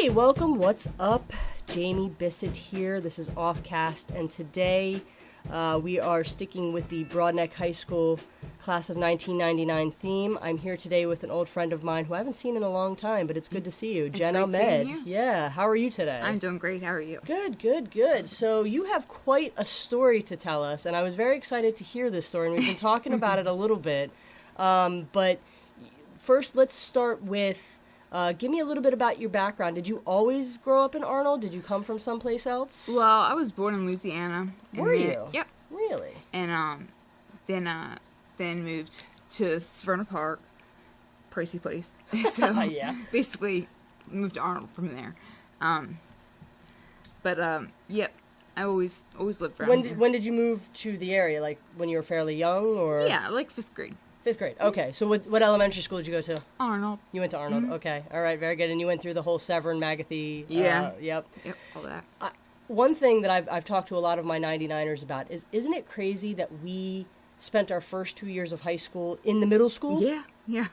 Hey, welcome. What's up? Jamie Bissett here. This is Offcast, and today we are sticking with the Broadneck High School class of 1999 theme. I'm here today with an old friend of mine who I haven't seen in a long time, but it's good to see you, Jen Ahmed. Yeah, how are you today? I'm doing great. How are you? Good. So you have quite a story to tell us, and I was very excited to hear this story, and we've been talking about it a little bit. But first, let's start with give me a little bit about your background. Did you always grow up in Arnold? Did you come from someplace else? Well, I was born in Louisiana. Were you? Yep. Really? And then moved to Severna Park, pricey place. So Yeah. basically moved to Arnold from there. Yep. I always lived around here. When did you move to the area? Like when you were fairly young, or? Yeah, like 5th grade. 5th grade. Okay. So what elementary school did you go to? Arnold. You went to Arnold. Mm-hmm. Okay. All right. Very good. And you went through the whole Severn, Magathie. Yeah. Yep. Yep. All that. One thing that I've talked to a lot of my 99ers about is, isn't it crazy that we spent our first 2 years of high school in the middle school? Yeah.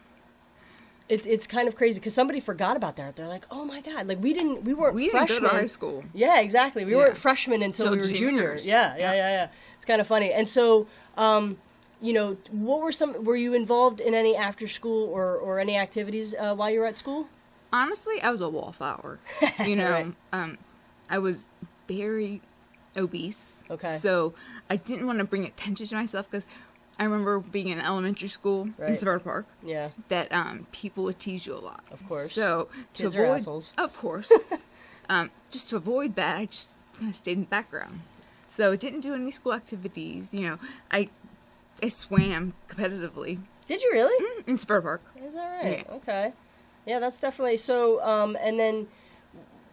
It's kind of crazy because somebody forgot about that. They're like, oh my God, like we weren't We freshmen. didn't go to high school. Yeah, exactly. We weren't freshmen until we were juniors. Yeah. It's kind of funny. And so, what were you involved in any after school or any activities while you were at school? Honestly, I was a wallflower. Right. I was very obese. Okay. So I didn't want to bring attention to myself because I remember being in elementary school in Severna Park. Yeah. That people would tease you a lot. Of course. So Kids to avoid, are assholes. Of course. Just to avoid that, I just kind of stayed in the background. So I didn't do any school activities. I swam competitively. Did you really? In Severna Park. Is that right? Yeah. Okay. Yeah, that's definitely so. And then,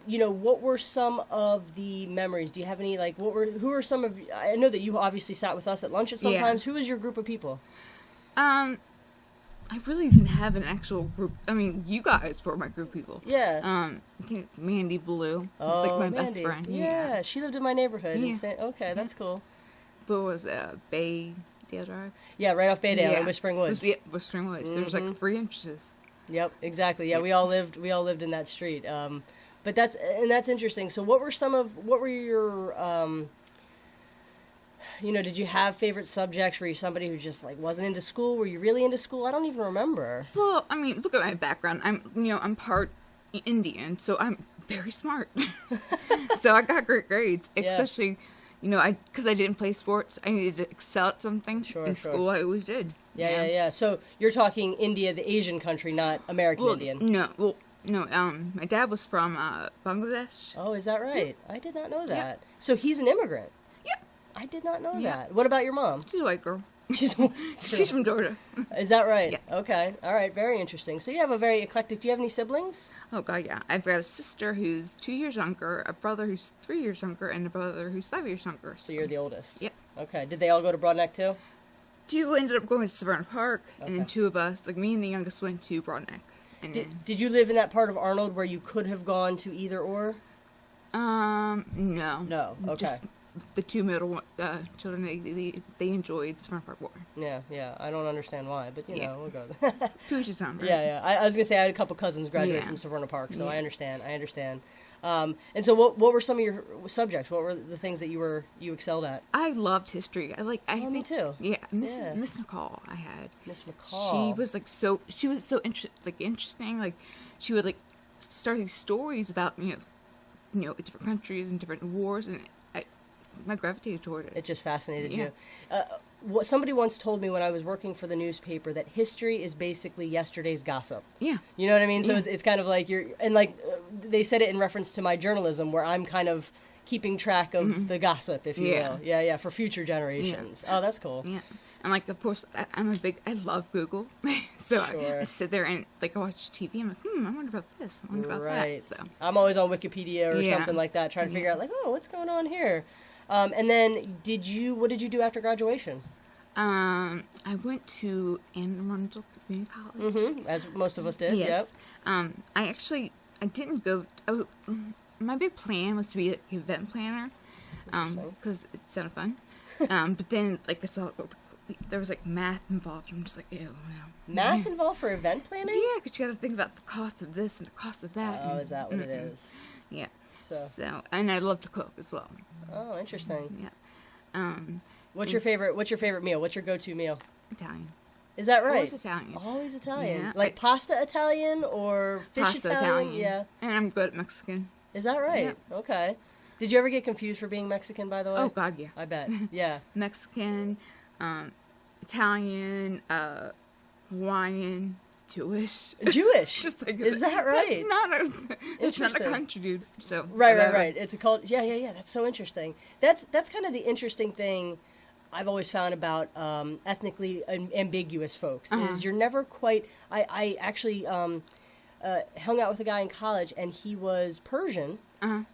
what were some of the memories? Do you have any, like, who are some of, I know that you obviously sat with us at lunch at sometimes. Yeah. Who was your group of people? I really didn't have an actual group. I mean, you guys were my group of people. Yeah. I think Mandy Blue Oh, was like my Mandy. best friend. Yeah, she lived in my neighborhood. Yeah. Okay, that's cool. But was Baydale Drive? Yeah, right off Baydale in Whispering Woods. Whispering Woods. There was like 3 inches. Yep, exactly. Yeah, we all lived in that street. But that's interesting. So what were your did you have favorite subjects? Were you somebody who just like wasn't into school? Were you really into school? I don't even remember. Well, I mean, look at my background. I'm part Indian, so I'm very smart. So I got great grades, especially, because I didn't play sports. I needed to excel at something. In school, I always did. Yeah. So you're talking India, the Asian country, not American Indian. No, my dad was from Bangladesh. Oh, is that right? Yep. I did not know that. Yep. So he's an immigrant. Yep. I did not know that. What about your mom? She's a white girl. She's from Georgia. Is that right? Yeah. Okay. All right. Very interesting. So you have a very eclectic. Do you have any siblings? Oh, God, yeah. I've got a sister who's 2 years younger, a brother who's 3 years younger, and a brother who's 5 years younger. So you're the oldest? Yep. Okay. Did they all go to Broadneck, too? 2 ended up going to Severna Park, and then 2 of us, like me and the youngest, went to Broadneck. Did you live in that part of Arnold where you could have gone to either or? No. No. Okay. Just the 2 middle children, they enjoyed Severna Park more. Yeah. I don't understand why, but we'll go. To each his own. Right? Yeah. I was gonna say I had a couple cousins graduate from Severna Park, so I understand. And so what were some of your subjects? What were the things that you excelled at? I loved history. Me too. Yeah, Miss McCall. I had Miss McCall. She was so interesting. Like she would like start these stories about different countries and different wars, and I gravitated toward it. It just fascinated you. Somebody once told me when I was working for the newspaper that history is basically yesterday's gossip. Yeah. You know what I mean? So it's kind of like they said it in reference to my journalism where I'm kind of keeping track of the gossip, if you will. Yeah, for future generations. Yeah. Oh, that's cool. Yeah. And like, of course, I love Google. So I sit there and like I watch TV. I'm like, I wonder about this. I wonder about that. So I'm always on Wikipedia or something like that, trying to figure out like, what's going on here? And then what did you do after graduation? I went to Anne Arundel Community College. As most of us did. Yes. Yep. I didn't go. My big plan was to be an event planner, because it sounded fun. But then, like I saw there was like math involved. I'm just like, ew. No. Math involved for event planning? Yeah, because you got to think about the cost of this and the cost of that. Oh, is that what it is? Yeah. So, and I love to cook as well. Oh, interesting. Yeah. What's your favorite meal? What's your go-to meal? Italian. Is that right? Always Italian. Always Italian. Yeah. Like pasta Italian or fish Pasta Italian? Yeah. And I'm good at Mexican. Is that right? Yeah. Okay. Did you ever get confused for being Mexican, by the way? Oh, God, yeah. I bet. Yeah. Mexican, Italian, Hawaiian, Jewish. Jewish? Just like Is that right? It's not a country, dude. So Right. It's a culture. Yeah. That's so interesting. That's kind of the interesting thing I've always found about ethnically ambiguous folks is you're never quite. I actually hung out with a guy in college, and he was Persian.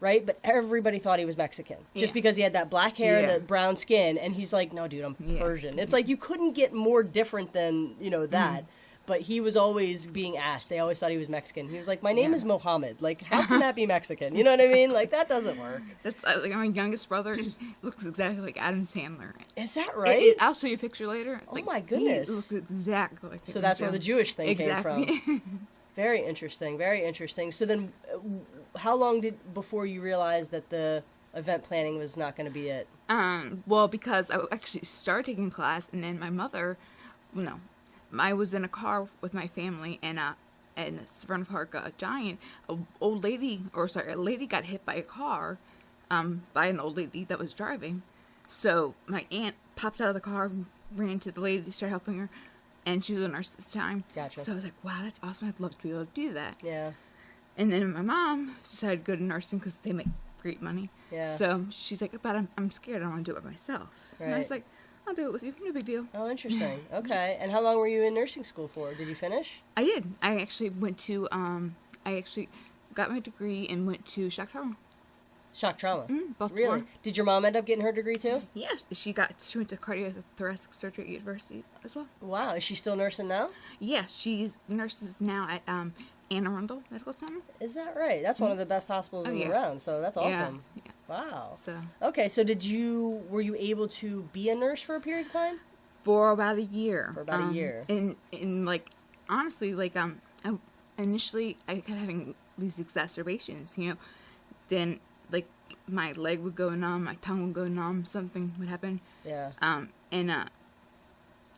Right, but everybody thought he was Mexican just because he had that black hair and the brown skin, and he's like, "No, dude, I'm Persian." It's like you couldn't get more different than that. But he was always being asked. They always thought he was Mexican. He was like, "My name is Mohammed. Like, how can that be Mexican?" You know what I mean? Like, that doesn't work. That's like my youngest brother looks exactly like Adam Sandler. Is that right? I'll show you a picture later. Oh my goodness! He looks exactly like. So that's where the Jewish thing came from. Exactly. Very interesting. Very interesting. So then, how long before you realized that the event planning was not going to be it? Well, because I actually started taking class, and then my mother, I was in a car with my family, and in Severna Park, Giant, a lady got hit by a car, by an old lady that was driving. So my aunt popped out of the car, ran to the lady, started helping her, and she was a nurse at the time. Gotcha. So I was like, wow, that's awesome. I'd love to be able to do that. Yeah. And then my mom decided to go to nursing because they make great money. Yeah. So she's like, but I'm scared. I don't want to do it myself. Right. And I was like, I'll do it with you. No big deal. Oh, interesting. Okay. And how long were you in nursing school for? Did you finish? I did. I actually went to, I actually got my degree and went to shock trauma. Shock trauma? Baltimore. Really? Did your mom end up getting her degree too? Yes. She went to cardiothoracic surgery at university as well. Wow. Is she still nursing now? Yeah. She nurses now at Anne Arundel Medical Center. Is that right? That's one of the best hospitals around, so that's awesome. Yeah. Wow. So. Okay, so were you able to be a nurse for a period of time? For about a year. For about a year. And like, honestly, like, initially I kept having these exacerbations, then like my leg would go numb, my tongue would go numb, something would happen. Yeah. But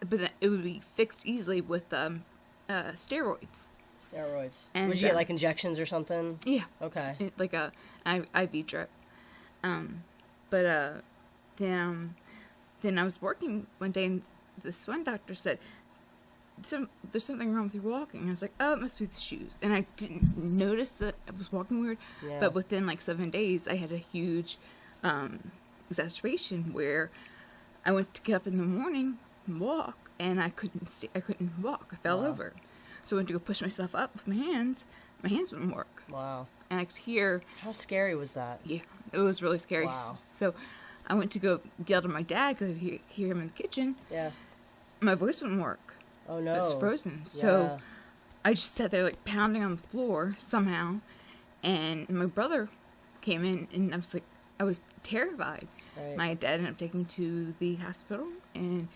then it would be fixed easily with steroids. Steroids. And, would you get like injections or something? Yeah. Okay. Like a IV drip. Then I was working one day, and this one doctor said, there's something wrong with your walking. And I was like, oh, it must be the shoes. And I didn't notice that I was walking weird. Yeah. But within like 7 days, I had a huge exacerbation where I went to get up in the morning and walk, and I couldn't walk. I fell over. So I went to go push myself up with my hands. My hands wouldn't work. Wow. And I could hear. How scary was that? Yeah, it was really scary. Wow. So I went to go yell to my dad because I could hear him in the kitchen. Yeah. My voice wouldn't work. Oh, no. It was frozen. So I just sat there like pounding on the floor somehow. And my brother came in, and I was terrified. Right. My dad ended up taking me to the hospital, and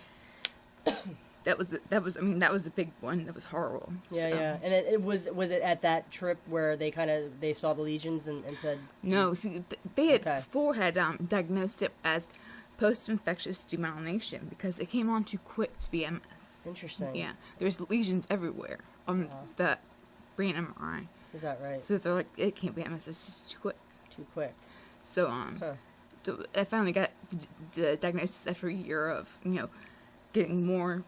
that was the big one. That was horrible. Yeah, So. yeah. And it was it at that trip where they saw the lesions and said No, see, they had Okay. before had diagnosed it as post-infectious demyelination because it came on too quick to be MS. Interesting. Yeah, there's lesions everywhere on the brain MRI. Is that right? So they're like, it can't be MS. It's just too quick. Too quick. So I finally got the diagnosis after a year of getting more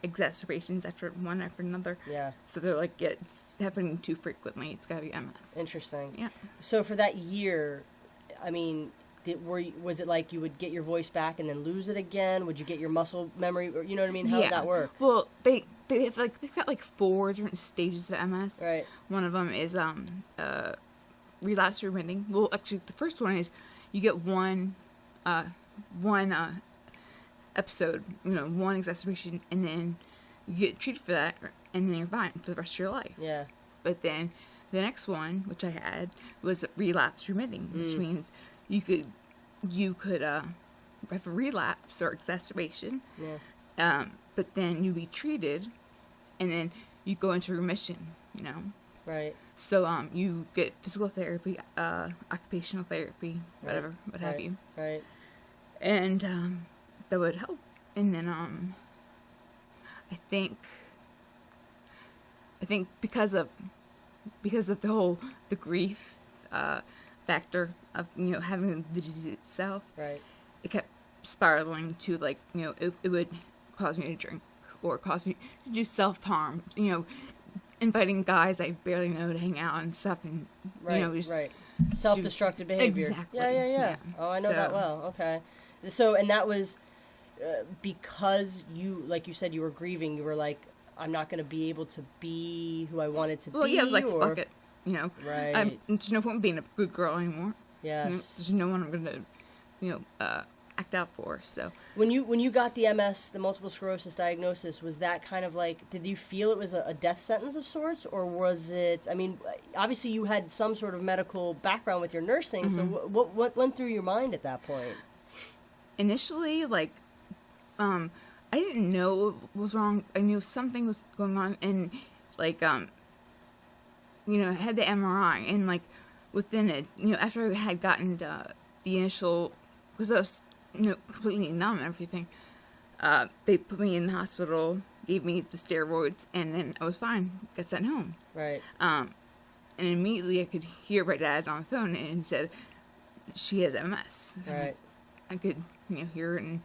exacerbations after one after another. Yeah. So they're like, it's happening too frequently. It's gotta be MS. Interesting. Yeah. So for that year, I mean, was it like you would get your voice back and then lose it again? Would you get your muscle memory? Or, you know what I mean? How would that work? Well, they've got like 4 different stages of MS. Right. One of them is relapse remitting. Well, actually, the first one is you get one episode, one exacerbation, and then you get treated for that, and then you're fine for the rest of your life. Yeah. But then the next one, which I had, was relapse remitting, which means you could have a relapse or exacerbation. Yeah. But then you be treated, and then you go into remission, you know. Right. So you get physical therapy, occupational therapy, whatever, what have you. Right. And that would help. And then I think because of the grief factor of, you know, having the disease itself, Right. it kept spiraling to, like, you know, it would cause me to drink or cause me to do self-harm, you know, inviting guys I barely know to hang out and stuff, and Right. you know, just Right. Self-destructive behavior. Exactly. Yeah. Oh, I know that well. Okay. So, and that was because you, like you said, you were grieving. You were like, I'm not going to be able to be who I wanted to be. Well, yeah, I was like, fuck it, you know. Right. There's no point in being a good girl anymore. Yes. You know, there's no one I'm gonna, you know, act out for. So When you got the MS, the multiple sclerosis diagnosis, was that kind of like, did you feel it was a death sentence of sorts, or was it? I mean, obviously you had some sort of medical background with your nursing. So what went through your mind at that point? initially, like, I didn't know what was wrong. I knew something was going on, and like, you know, I had the MRI, and like within it, you know, after I had gotten the initial, because I was, you know, completely numb and everything, they put me in the hospital, gave me the steroids, and then I was fine. Got sent home. Right. And immediately I could hear my dad on the phone, and he said, she has MS. Right. I could, you know, hear it, and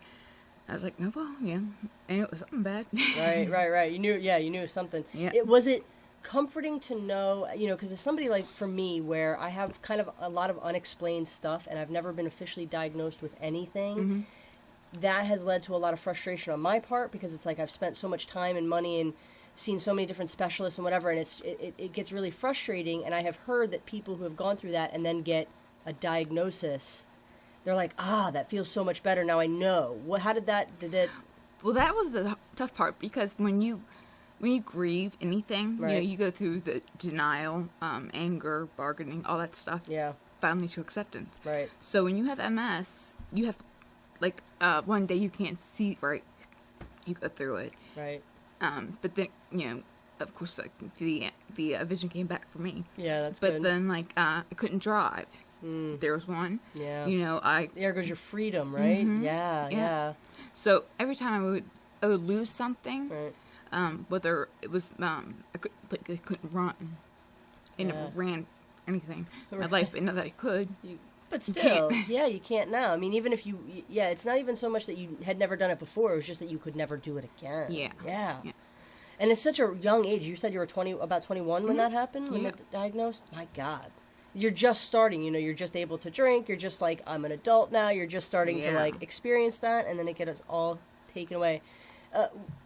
I was like, oh, well, yeah. And it was something bad. Right. You knew something. Yeah. Was it comforting to know, you know, because as somebody like for me, where I have kind of a lot of unexplained stuff, and I've never been officially diagnosed with anything, that has led to a lot of frustration on my part, because it's like I've spent so much time and money and seen so many different specialists and whatever, and it gets really frustrating. And I have heard that people who have gone through that and then get a diagnosis, they're like, that feels so much better now. I know. Did it? Well, that was the tough part, because when you grieve anything, Right. you know, you go through the denial, anger, bargaining, all that stuff. Yeah. Finally to acceptance. Right. So when you have MS, you have, like, one day you can't see right. You go through it. Right. But then, you know, of course, like, the vision came back for me. Yeah, that's But good. then, like, I couldn't drive. There was one. Yeah. You know, There goes your freedom, right? Yeah. So every time I would lose something, Right. whether it was I couldn't run, I never ran anything in my life, but now that I could. But You still, can't. yeah, you can't now. I mean, even if it's not even so much that you had never done it before. It was just that you could never do it again. Yeah. And it's such a young age. You said you were about 21 when that happened, when Yeah. they diagnosed? My God. You're just starting, you know, you're just able to drink. You're just like, I'm an adult now. You're just starting to, like, experience that, and then it gets all taken away.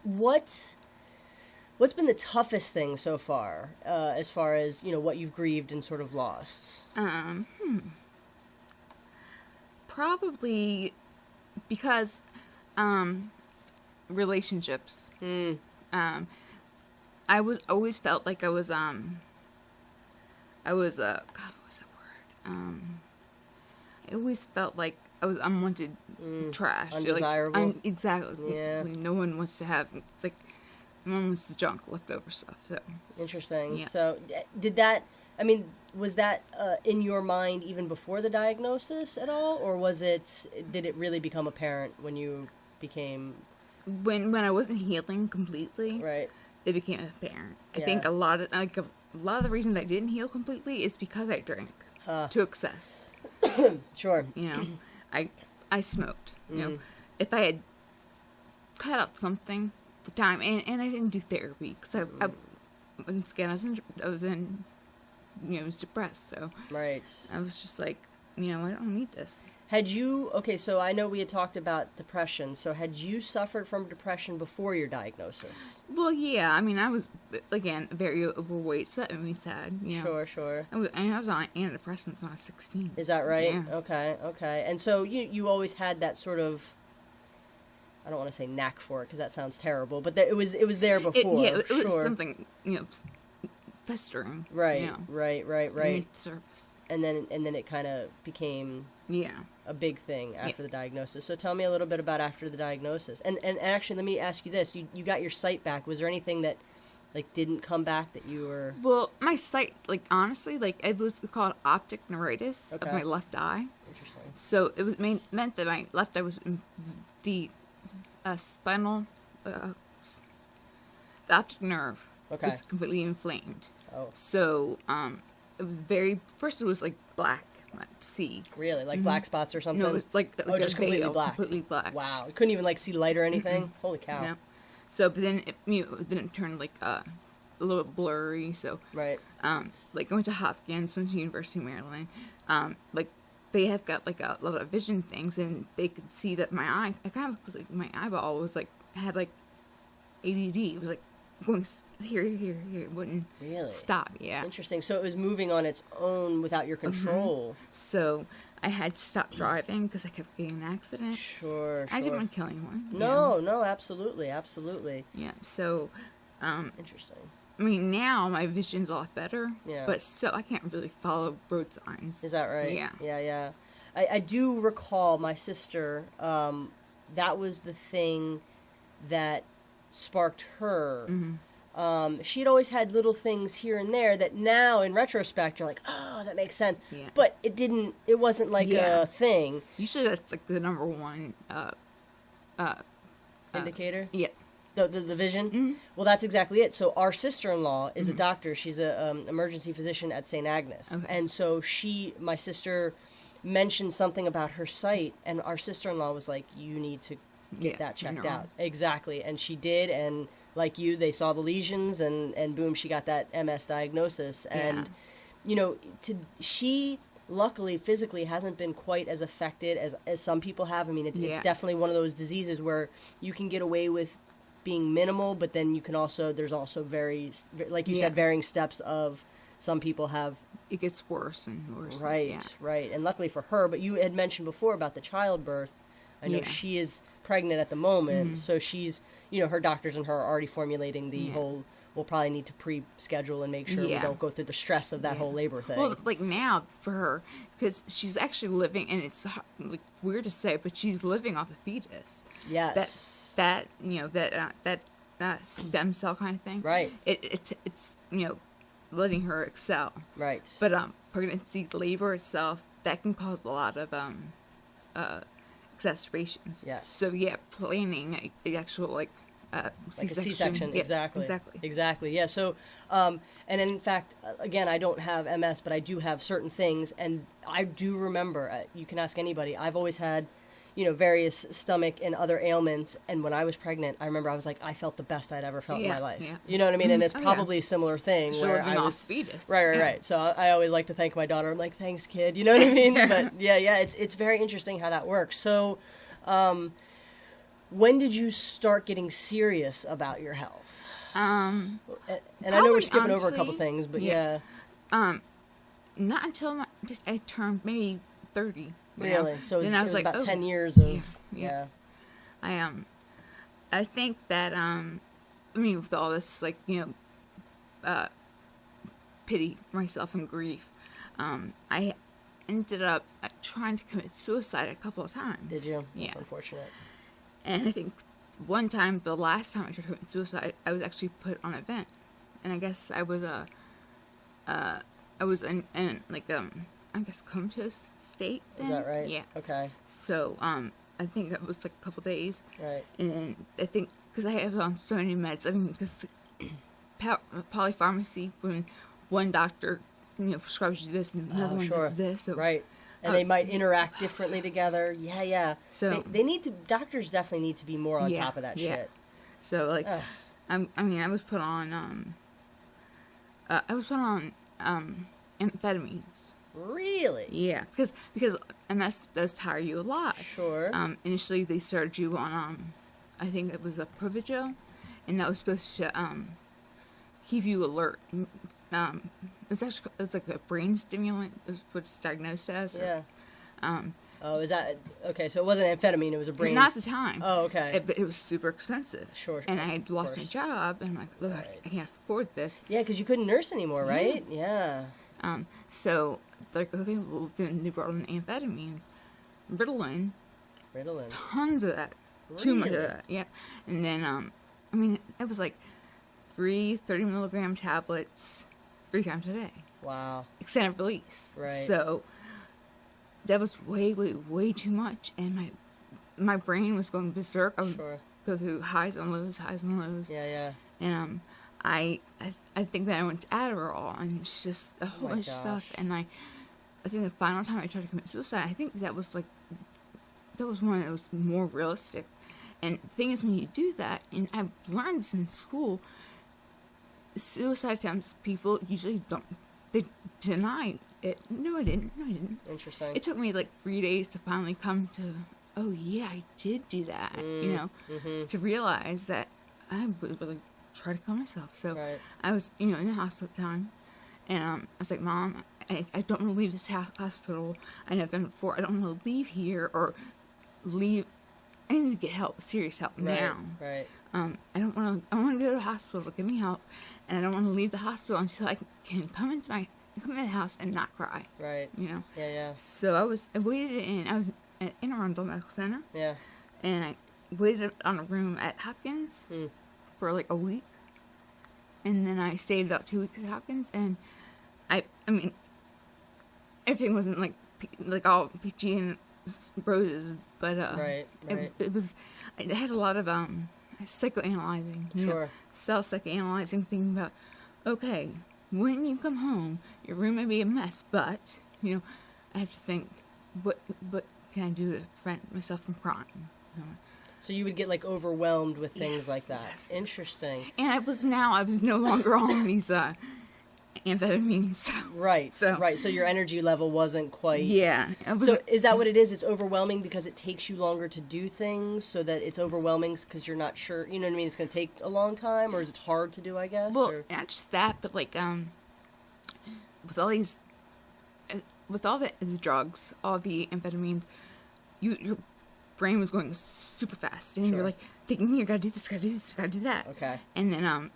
What's been the toughest thing so far, as far as, you know, what you've grieved and sort of lost? Probably because relationships. I always felt like I was God, what was that word? I always felt like I was unwanted, trash, undesirable. Like, exactly. Yeah. Like, no one wants to have, it's like, no one wants the junk, leftover stuff. So Interesting. Yeah. So, did that? I mean, was that in your mind even before the diagnosis at all, or did it really become apparent when you became? when I wasn't healing completely, Right. it became apparent. I Yeah. think a lot of the reasons I didn't heal completely is because I drank to excess. Sure. You know, I smoked. You know, if I had cut out something at the time, and I didn't do therapy because I once again I was in you know, was depressed. So Right. I was just like, you know, I don't need this. Okay, so I know we had talked about depression. So had you suffered from depression before your diagnosis? Well, yeah. I mean, I was again very overweight, so that made me sad. You know? Sure. I was on antidepressants when I was 16. Is that right? Yeah. Okay. And so you always had that sort of, I don't want to say knack for it because that sounds terrible, but it was there before. It was sure. something, you know, festering. Right. You know, Right. beneath the surface. and then it kind of became a big thing after the diagnosis. So tell me a little bit about after the diagnosis. And actually, let me ask you this: you got your sight back. Was there anything that like didn't come back that you were? Well, my sight, like honestly, like it was called optic neuritis of my left eye. Interesting. So it was meant that my left eye was the spinal, the optic nerve was completely inflamed. Oh. So it was first it was like black, see. Really? Like black spots or something? No, it was like just completely black. Completely black. Wow. You couldn't even like see light or anything? Mm-hmm. Holy cow. No. So, but then it turned like a little blurry. So, right. Like going to Hopkins, went to University of Maryland. Like they have got like a lot of vision things, and they could see that my eye, I kind of like my eyeball was like had like ADD. It was like going here, it wouldn't really stop. Yeah. Interesting. So it was moving on its own without your control. So I had to stop driving because I kept getting in accidents. Sure. I didn't want to kill anyone. No, absolutely. Yeah. So, interesting. I mean, now my vision's a lot better. Yeah. But still, I can't really follow road signs. Is that right? Yeah. Yeah. I do recall my sister. That was the thing that sparked her. Mm-hmm. She'd always had little things here and there that now in retrospect you're like, oh, that makes sense. Yeah. But it wasn't like a thing. Usually that's like the number one Indicator? Yeah. The vision? Mm-hmm. Well, that's exactly it. So our sister-in-law is a doctor. She's a emergency physician at St. Agnes. Okay. And so my sister mentioned something about her sight, and our sister-in-law was like, you need to get that checked out. Exactly. And she did, and like you, they saw the lesions, and boom, she got that MS diagnosis. And, she luckily physically hasn't been quite as affected as some people have. I mean, it's definitely one of those diseases where you can get away with being minimal, but then you can also, there's also very, like you said, varying steps of some people have. It gets worse and worse. Right. And luckily for her, but you had mentioned before about the childbirth. I know she is pregnant at the moment, so she's, her doctors and her are already formulating the whole, we'll probably need to pre-schedule and make sure we don't go through the stress of that whole labor thing. Well, like now for her, because she's actually living, and it's like weird to say, but she's living off a fetus. Yes. That stem cell kind of thing. Right. It's letting her excel. Right. But pregnancy, labor itself, that can cause a lot of exacerbations. Yes. So planning a actual like a C-section. Yeah, Exactly. Yeah. So, and in fact, again, I don't have MS, but I do have certain things, and I do remember. You can ask anybody. I've always had, various stomach and other ailments, and when I was pregnant, I remember I was like, I felt the best I'd ever felt in my life. Yeah. You know what I mean? And it's probably a similar thing where I was fetus. Right. So I always like to thank my daughter. I'm like, thanks, kid. You know what I mean? But it's very interesting how that works. So, when did you start getting serious about your health? And I know we're skipping over a couple things, but not until I turned maybe 30. Really? So it was like about 10 years of I think that with all this like pity for myself and grief, I ended up trying to commit suicide a couple of times. Did you? Yeah. That's unfortunate. And I think one time, the last time I tried to commit suicide, I was actually put on a vent, and I guess I was in I guess comatose state then. Is that right? Yeah. Okay. So I think that was like a couple days. Right. And then I think because I was on so many meds, I mean, because polypharmacy, when one doctor prescribes you this and another one does this. So right. And they might interact differently together. Yeah. So they need to. Doctors definitely need to be more on top of that shit. So like, I was put on amphetamines. Really? Yeah, because MS does tire you a lot. Sure. Initially they started you on I think it was a Provigil, and that was supposed to keep you alert. It was like a brain stimulant. Is what it's diagnosed as. Yeah. Is that okay? So it wasn't amphetamine; it was a brain. Not at the time. Oh, okay. But it was super expensive. Sure. And I had lost my job, and I'm like, look, I can't afford this. Yeah, because you couldn't nurse anymore, right? Yeah. So like, okay, well, then they brought in amphetamines, Ritalin, tons of that, too much of that, yeah. And then, I mean, it was like 30-milligram tablets 3 times a day. Wow. Extended release. Right. So that was way, way, way too much, and my brain was going berserk. I would go through highs and lows. Yeah, yeah. And I think that I went to Adderall, and it's just a whole bunch of stuff. And I think the final time I tried to commit suicide, I think that was one that was more realistic. And the thing is, when you do that, and I've learned this in school, suicide attempts, people usually don't, they deny it. No, I didn't. Interesting. It took me like 3 days to finally come to, oh yeah, I did do that, to realize that I would really try to kill myself. So I was, in the hospital time, and I was like, Mom, I don't want to leave this hospital. I never been before. I don't want to leave here or leave. I need to get help, serious help now. Right. I want to go to the hospital, give me help, and I don't want to leave the hospital until I can come into the house and not cry. Right. Yeah, yeah. So I waited I was in Arundel Medical Center. Yeah. And I waited on a room at Hopkins for like a week. And then I stayed about 2 weeks at Hopkins, and I mean, everything wasn't like all peachy and roses, but it was. I had a lot of psychoanalyzing, self-psychoanalyzing, thinking about, okay, when you come home, your room may be a mess, but I have to think, what can I do to prevent myself from crying? So you would get like overwhelmed with things like that. Yes. Interesting. And I was no longer on these amphetamines. Right. So your energy level wasn't quite. Yeah. So is that what it is? It's overwhelming because it takes you longer to do things, so that it's overwhelming because you're not sure. You know what I mean? It's going to take a long time, or is it hard to do? I guess. Well, not just that, but like with all the drugs, all the amphetamines, your brain was going super fast, and you're like thinking, you gotta do this, gotta do that. Okay. And then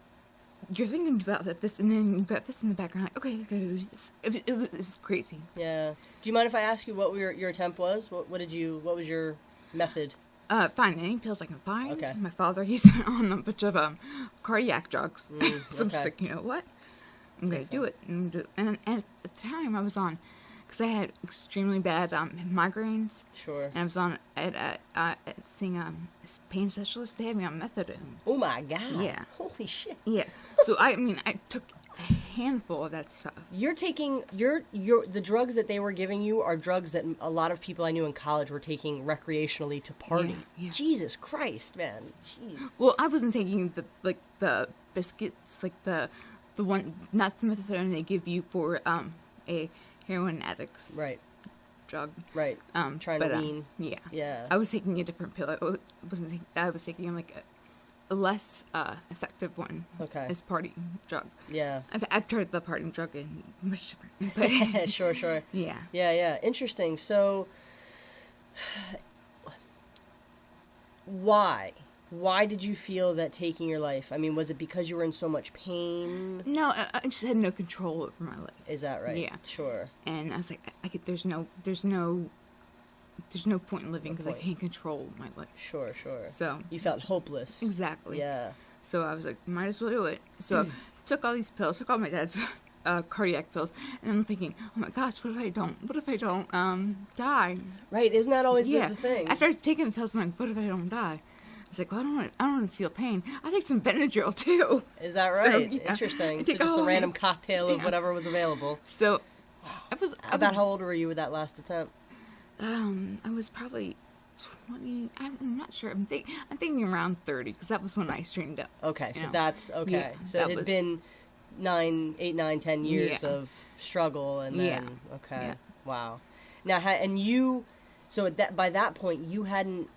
you're thinking about this, and then you've got this in the background, like, okay, I gotta do this. It was crazy. Yeah. Do you mind if I ask you what your attempt was? What was your method? Find any pills I can find. Okay. My father, he's on a bunch of cardiac drugs. So I'm just like, you know what? I'm going to do it. And at the time I was on, because I had extremely bad migraines. Sure. And I was on seeing a pain specialist. They had me on methadone. Oh my God. Yeah. Holy shit. Yeah. So I took a handful of that stuff. You're taking the drugs that they were giving you are drugs that a lot of people I knew in college were taking recreationally to party. Yeah. Jesus Christ, man. Jeez. Well, I wasn't taking the biscuits, like the one, not the methadone they give you for a heroin addict's drug. Right. Trying to wean. Yeah. Yeah. I was taking a different pill. I was taking like a less effective one. Okay. As party drug. Yeah. I've tried the party drug and much different. But Sure. Yeah. Yeah. Interesting. So, why did you feel that taking your life? I mean, was it because you were in so much pain? No, I just had no control over my life. Is that right? Yeah. Sure. And I was like, there's no point in living because I can't control my life. Sure. So you felt hopeless. Exactly. Yeah. So I was like, might as well do it. So I took all these pills, took all my dad's cardiac pills, and I'm thinking, oh my gosh, what if I don't die? Right? Isn't that always the thing? After I've taken the pills, I'm like, what if I don't die? I was like, well, I don't want to feel pain. I take some Benadryl too. Is that right? So, yeah. Interesting. So just a random cocktail of whatever was available. So, About how old were you with that last attempt? I was probably 20. I'm not sure. I'm thinking around 30 because that was when I straightened up. Okay, so that's okay. Yeah, so it had been 8, 9, 10 years of struggle, and then wow. Now, by that point, you hadn't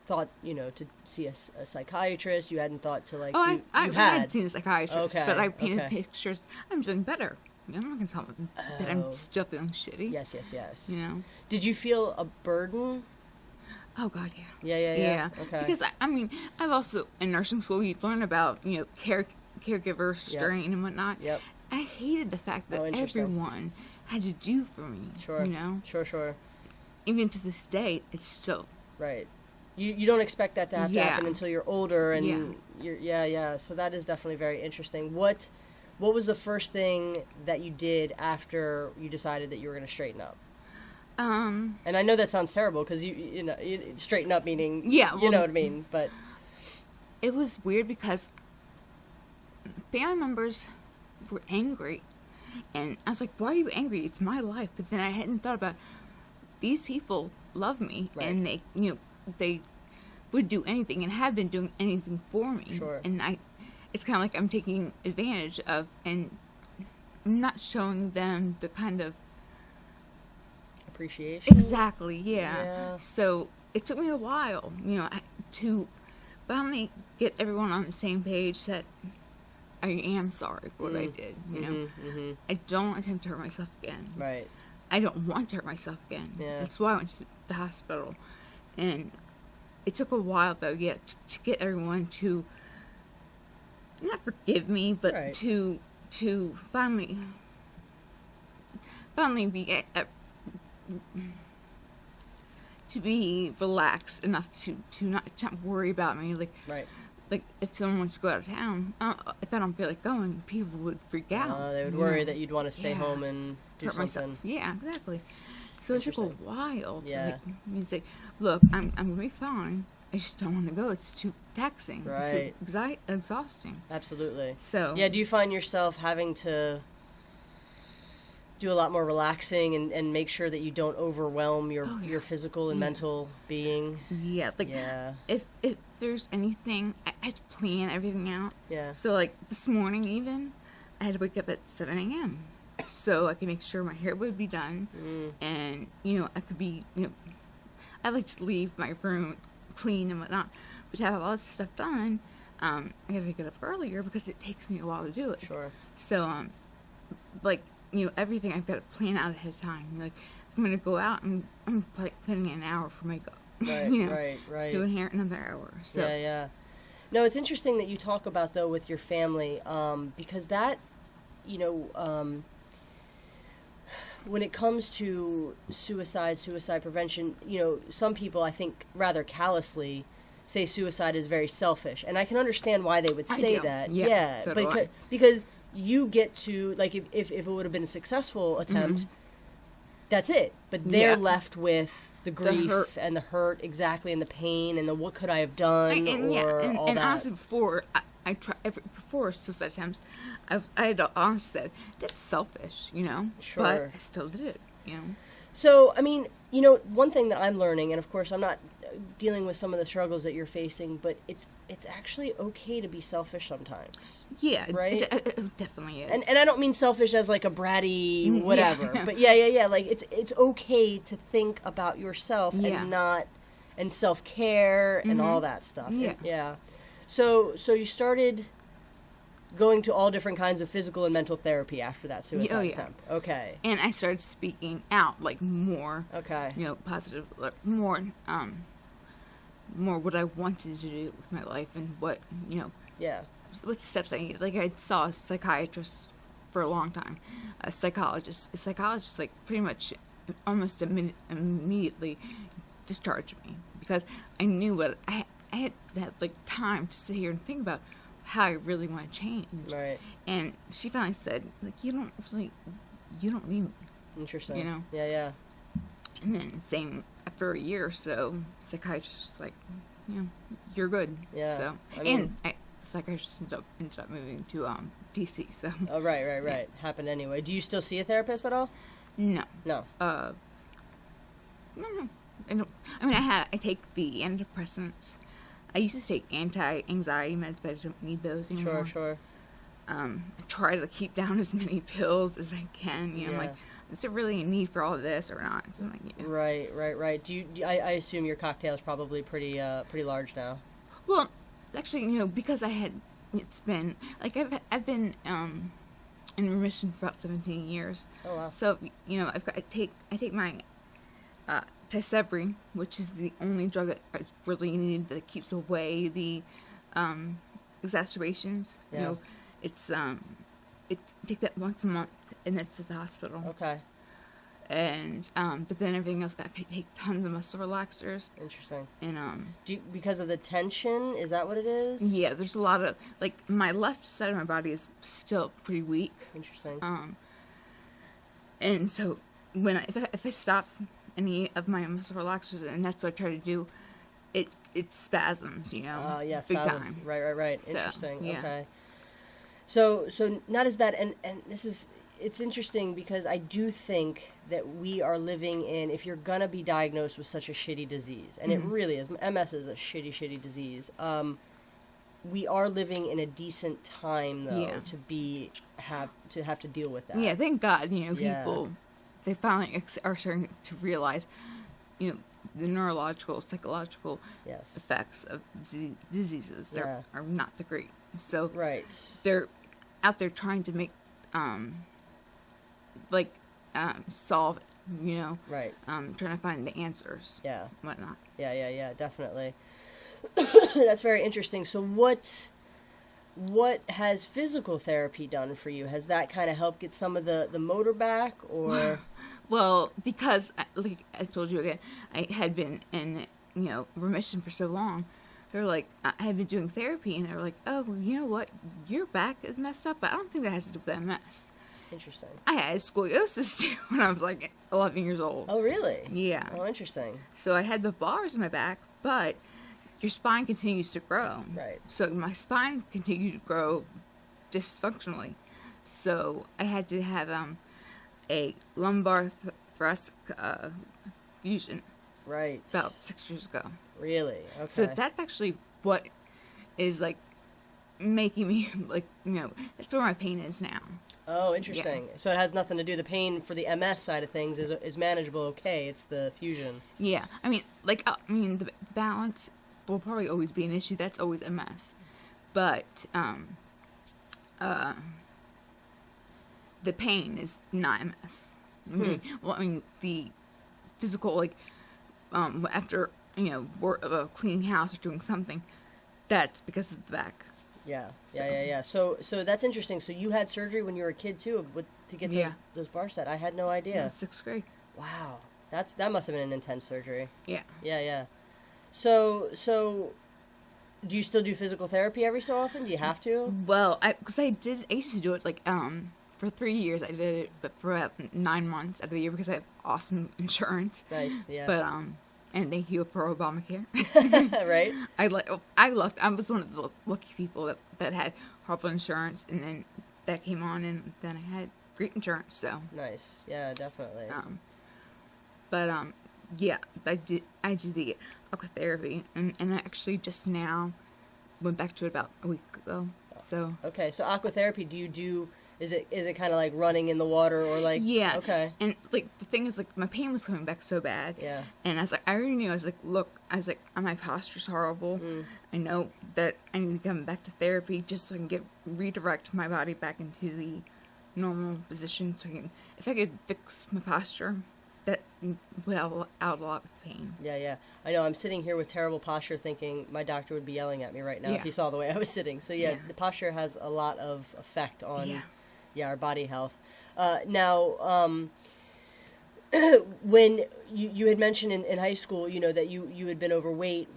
thought, to see a psychiatrist. You hadn't thought to I had seen a psychiatrist, okay, but I painted pictures. I'm doing better. I'm not going to tell them that I'm still feeling shitty. Yes. Did you feel a burden? Oh, God, yeah. Yeah. Okay. Because, I've also, in nursing school, you learn about, caregiver strain and whatnot. Yep. I hated the fact that everyone had to do for me. Sure. You know? Sure. Even to this day, it's still... Right. You don't expect that to have to happen until you're older, and you're so that is definitely very interesting. What was the first thing that you did after you decided that you were going to straighten up? And I know that sounds terrible because you know straighten up meaning you know what I mean, but it was weird because family members were angry, and I was like, "Why are you angry? It's my life." But then I hadn't thought about these people love me, and they would do anything and have been doing anything for me. Sure. And it's kind of like I'm taking advantage of, and I'm not showing them the kind of appreciation. Exactly, yeah. So it took me a while, to finally get everyone on the same page that I am sorry for what I did, I don't attempt to hurt myself again. Right. I don't want to hurt myself again. Yeah. That's why I went to the hospital. And it took a while, though, to get everyone to not forgive me, but to finally be to be relaxed enough to not worry about me. Like if someone wants to go out of town, if I don't feel like going, people would freak out. They would worry that you'd want to stay home and do hurt something. Myself. Yeah, exactly. So it took a while to say, look, I'm gonna be fine. I just don't want to go. It's too taxing. Right. It's too exhausting. Absolutely. So do you find yourself having to do a lot more relaxing and make sure that you don't overwhelm your physical and mental being? Yeah, if there's anything, I had to plan everything out. Yeah. So like this morning even, I had to wake up at 7 a.m. so I could make sure my hair would be done, and I could be I like to leave my room clean and whatnot, but to have all this stuff done, I gotta get up earlier because it takes me a while to do it. Sure. So everything I've got to plan out ahead of time. Like, if I'm going to go out, I'm planning an hour for makeup. Right, right. Doing hair another hour. So. Yeah. No, it's interesting that you talk about, though, with your family, because that, when it comes to suicide prevention, some people, I think, rather callously say suicide is very selfish. And I can understand why they would say that. Yeah, so do because you get to, like, if it would have been a successful attempt, that's it. But they're left with the grief and the hurt, exactly, and the pain, and the what could I have done, all that. Honestly, before before suicide attempts, I had honestly said that's selfish, Sure. But I still did it, So, I mean, one thing that I'm learning, and of course I'm not dealing with some of the struggles that you're facing, but it's actually okay to be selfish sometimes. Yeah, right? It definitely is. And I don't mean selfish as like a bratty whatever, but yeah. Like it's okay to think about yourself and self-care and all that stuff. Yeah. So you started going to all different kinds of physical and mental therapy after that suicide attempt. Okay. And I started speaking out, like, more. Okay. Positive, like, more what I wanted to do with my life and what, what steps I needed. Like, I saw a psychiatrist for a long time, a psychologist. A psychologist, like, pretty much almost immediately discharged me because I knew what I had that, like, time to sit here and think about how I really want to change. Right. And she finally said, like, you don't need me. Interesting. Yeah. And then same after a year or so, psychiatrist was like, you're good. Yeah. So the psychiatrist ended up moving to DC. So. Oh right. Yeah. Happened anyway. Do you still see a therapist at all? No. No. No. I don't. I mean, I take the antidepressants. I used to take anti-anxiety meds, but I don't need those anymore. Sure. I try to keep down as many pills as I can. I'm like, is there really a need for all of this or not? So I'm like, Right. Do you? I assume your cocktail is probably pretty large now. Well, actually, because it's been like I've been in remission for about 17 years. Oh wow. So I take my Tisevri, which is the only drug that I really need that keeps away the exacerbations. Yeah. Take that once a month, and that's at the hospital. Okay. And but then everything else, I take tons of muscle relaxers. Interesting. And because of the tension, is that what it is? yeah, there's a lot of, like, my left side of my body is still pretty weak. Interesting. And so when if I stop any of my muscle relaxers, and that's what I try to do, it spasms, you know. Yeah, big spasm. time. Right. So, Interesting. yeah. Okay. So not as bad, and it's interesting because I do think that we are living in, if you're gonna be diagnosed with such a shitty disease, and it really is, MS is a shitty disease. We are living in a decent time though to have to deal with that. Yeah, thank God, you know, people, they finally are starting to realize, you know, the neurological, psychological effects of diseases are not the great. So they're out there trying to make, solve it, you know. Right. Trying to find the answers. Yeah. Whatnot. Yeah, definitely. That's very interesting. So what has physical therapy done for you? Has that kind of helped get some of the motor back, or? Well, because, like I told you again, I had been in, you know, remission for so long. They're like, I had been doing therapy, and they were like, oh, well, you know what? Your back is messed up, but I don't think that has to do with MS. Interesting. I had scoliosis, too, when I was, like, 11 years old. Oh, really? Yeah. Oh, interesting. So I had the bars in my back, but your spine continues to grow. Right. So my spine continued to grow dysfunctionally. So I had to have a lumbar thoracic fusion. Right. About 6 years ago. Really? Okay. So that's actually what is, like, making me, like, you know, that's where my pain is now. Oh, interesting. Yeah. So it has nothing to do, the pain for the MS side of things is manageable, okay, it's the fusion. Yeah. I mean, like, the balance will probably always be an issue. That's always MS. But, the pain is not MS. I mean, the physical, like, after, you know, cleaning house or doing something, that's because of the back. Yeah. So that's interesting. So you had surgery when you were a kid too, to get those bars set. I had no idea. Yeah, 6th grade. Wow, that must have been an intense surgery. Yeah. Yeah. So do you still do physical therapy every so often? Do you have to? Well, I used to do it like for 3 years. I did it, but for about 9 months out of the year because I have awesome insurance. Nice. Yeah. But and thank you for Obamacare. Right. I was one of the lucky people that had horrible insurance, and then that came on, and then I had great insurance. So nice. Yeah, definitely. Yeah, I did the aquatherapy, and I actually just now went back to it about a week ago. So okay, so aquatherapy, do you do? Is it kind of like running in the water, or like? Yeah. Okay. And like the thing is, like, my pain was coming back so bad. Yeah. And I was like, I already knew. I was like, look, my posture's horrible. I know that I need to come back to therapy just so I can redirect my body back into the normal position. So if I could fix my posture, that would out a lot with pain. Yeah. I know. I'm sitting here with terrible posture, thinking my doctor would be yelling at me right now if he saw the way I was sitting. So yeah, the posture has a lot of effect on. Yeah, our body health. Now, when you had mentioned in high school, you know, that you had been overweight,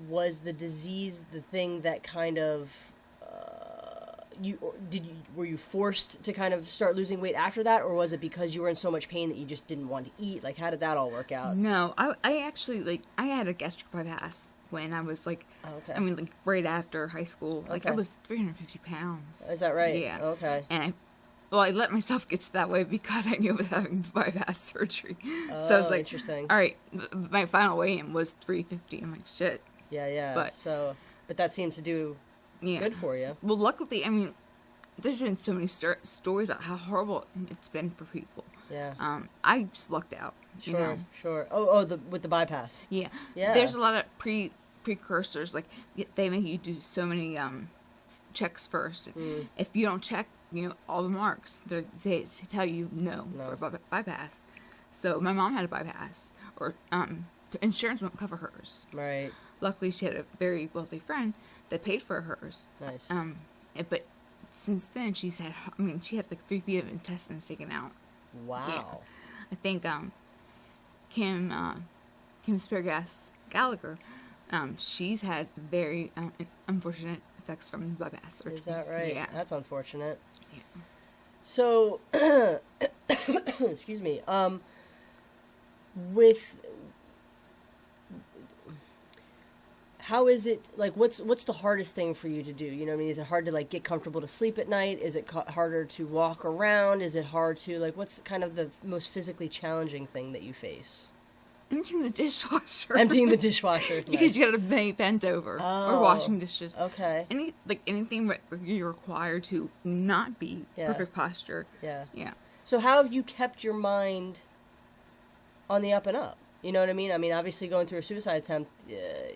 was the disease the thing that kind of were you forced to kind of start losing weight after that, or was it because you were in so much pain that you just didn't want to eat? Like, how did that all work out? No, I actually, I had a gastric bypass when I was like, I mean, like right after high school. Like I was 350 pounds. Is that right? Yeah. Okay. And I let myself get to that way because I knew I was having bypass surgery. So I was like, interesting. All right, my final weigh-in was 350. I'm like, shit. Yeah. But that seems to do good for you. Well, luckily, I mean, there's been so many stories about how horrible it's been for people. Yeah. I just lucked out. Sure. With the bypass. Yeah. There's a lot of precursors. Like, they make you do so many checks first. If you don't check, you know, all the marks, they tell you no. For bypass. So my mom had a bypass, or the insurance won't cover hers. Right. Luckily, she had a very wealthy friend that paid for hers. Nice. But since then, she had like 3 feet of intestines taken out. Wow. I think Kim Spargas Gallagher, she's had very unfortunate effects from bypass surgery. Is that right? Yeah. That's unfortunate. Yeah. So, excuse me. With how is it like? What's the hardest thing for you to do? You know, what I mean, is it hard to like get comfortable to sleep at night? Is it harder to walk around? Is it hard to like? What's kind of the most physically challenging thing that you face? Emptying the dishwasher. Emptying the dishwasher. Because nice. you gotta be bent over or washing dishes. Okay. Anything where you're required to not be Yeah. perfect posture. Yeah. Yeah. So how have you kept your mind on the up and up? You know what I mean? I mean, obviously going through a suicide attempt,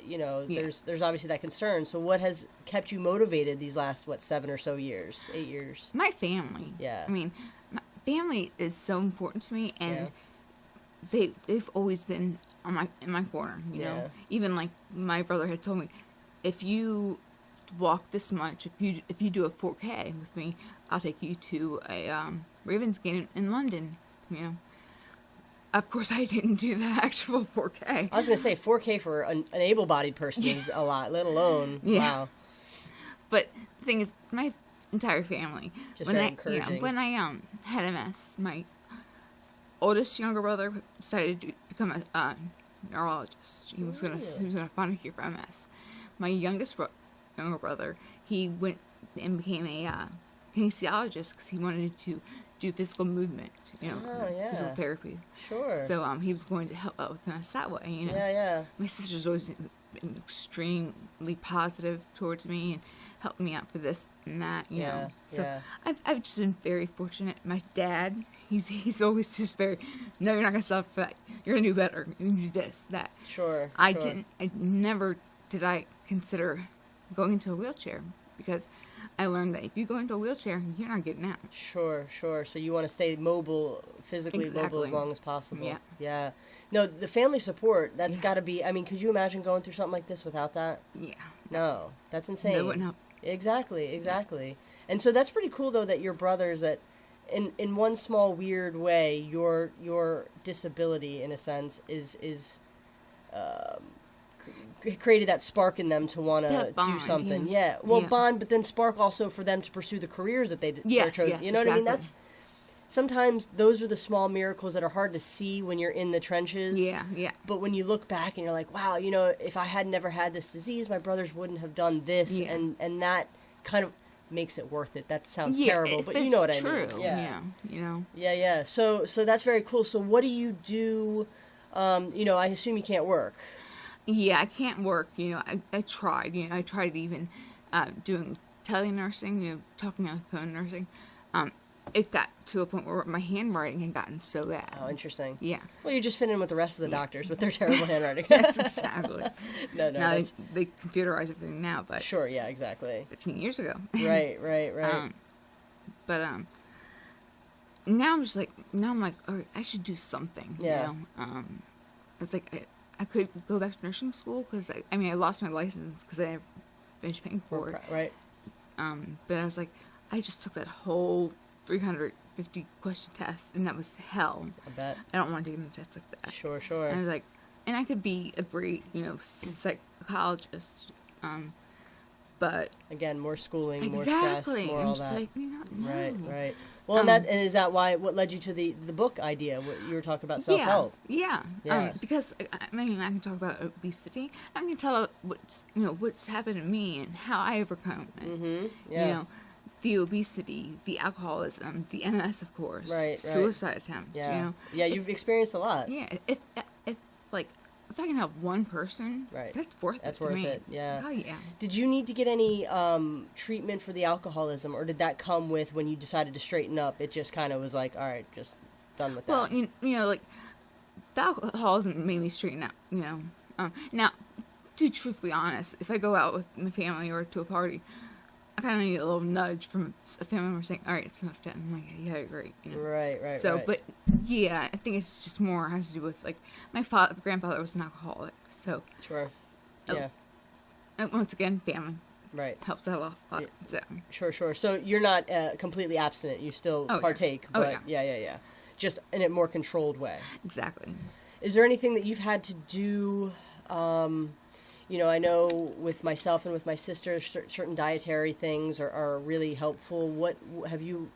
you know, Yeah. there's obviously that concern. So what has kept you motivated these last, 7 or so years, 8 years? My family. Yeah. I mean, my family is so important to me, and Yeah. they've always been in my corner. You Yeah. know, even like my brother had told me, if you walk this much, if you do a 4K with me, I'll take you to a Ravens game in London. You know. Of course, I didn't do the actual 4K. I was going to say 4K for an able-bodied person is a lot, let alone, Yeah. wow. But the thing is, my entire family, Just very encouraging. when I had MS, my oldest younger brother decided to become a neurologist. He was gonna find a cure for MS. My younger brother, he went and became a kinesiologist because he wanted to do physical movement, you know, Oh, yeah. physical therapy. Sure. So he was going to help out with MS that way. You know? Yeah, yeah. My sister's always been extremely positive towards me and helped me out for this and that, you Yeah, know. So yeah. I've just been very fortunate. My dad, he's always just very, no, you're not gonna settle for that. You're gonna do better. You do this, that. Sure. I sure. never did I consider going into a wheelchair because I learned that if you go into a wheelchair, you're not getting out. Sure. So you want to stay mobile, physically mobile Exactly. as long as possible. Yeah. Yeah. No, the family support, that's Yeah. got to be, I mean, could you imagine going through something like this without that? Yeah. No, that's insane. That wouldn't help. Exactly. And so that's pretty cool, though, that your brothers, that in one small weird way, your disability, in a sense, is created that spark in them to want to That bond, do something. yeah. Yeah. Well, Yeah. bond, but then spark also for them to pursue the careers that they're Yes, chosen. yes, You know what I mean? exactly. That's sometimes those are the small miracles that are hard to see when you're in the trenches. Yeah. But when you look back and you're like, wow, you know, if I had never had this disease, my brothers wouldn't have done this, Yeah. and that kind of makes it worth it. That sounds Yeah, terrible, if but you it's know what I true, mean. Yeah. You know. Yeah. So that's very cool. So what do you do? You know, I assume you can't work. Yeah, I can't work. You know, I tried. You know, I tried even doing telenursing. You know, talking on the phone nursing. It got to a point where my handwriting had gotten so bad. Oh, interesting. Yeah, Well, you just fit in with the rest of the doctors with their terrible handwriting. that's exactly. No, Now that's, they computerize everything now, but sure, yeah, exactly. 15 years ago. Right. But now I'm like, all right, I should do something. Yeah. You know? It's like I could go back to nursing school because I lost my license because I didn't finish paying for it. Right. But I was like, I just took that whole 350 question test, and that was hell. I bet. I don't want to take a test like that. Sure. And I was like, and I could be a great, you know, psychologist, but Again, more schooling, more exactly, stress, more I'm all just that. like, you know, no. Right. Well, and is that what led you to the book idea? What you were talking about self-help. Yeah. Yeah. Because I can talk about obesity. I can tell what's happened to me and how I overcome it. Mm-hmm. Yeah. You know, the obesity, the alcoholism, the MS, of course, Right. suicide attempts. Yeah. You know, Yeah, you've experienced a lot. yeah. If I can help one person, Right. that's worth That's it worth to me. it. Yeah. Oh yeah. Did you need to get any treatment for the alcoholism, or did that come with when you decided to straighten up? It just kind of was like, all right, just done with that. Well, you know, like the alcoholism made me straighten out. You know, now to be truthfully honest, if I go out with my family or to a party, I kind of need a little nudge from a family member saying, "All right, it's enough done." I'm like, "Yeah, great." You know? Right. So, right. but yeah, I think it's just more has to do with like my grandfather was an alcoholic, so Sure. Oh. Yeah. and once again, family Right. helps out a lot. So Sure. So you're not completely abstinent. You still Oh, yeah. partake. Oh, But yeah. yeah. just in a more controlled way. Exactly. Is there anything that you've had to do? I know with myself and with my sister, certain dietary things are really helpful. What have you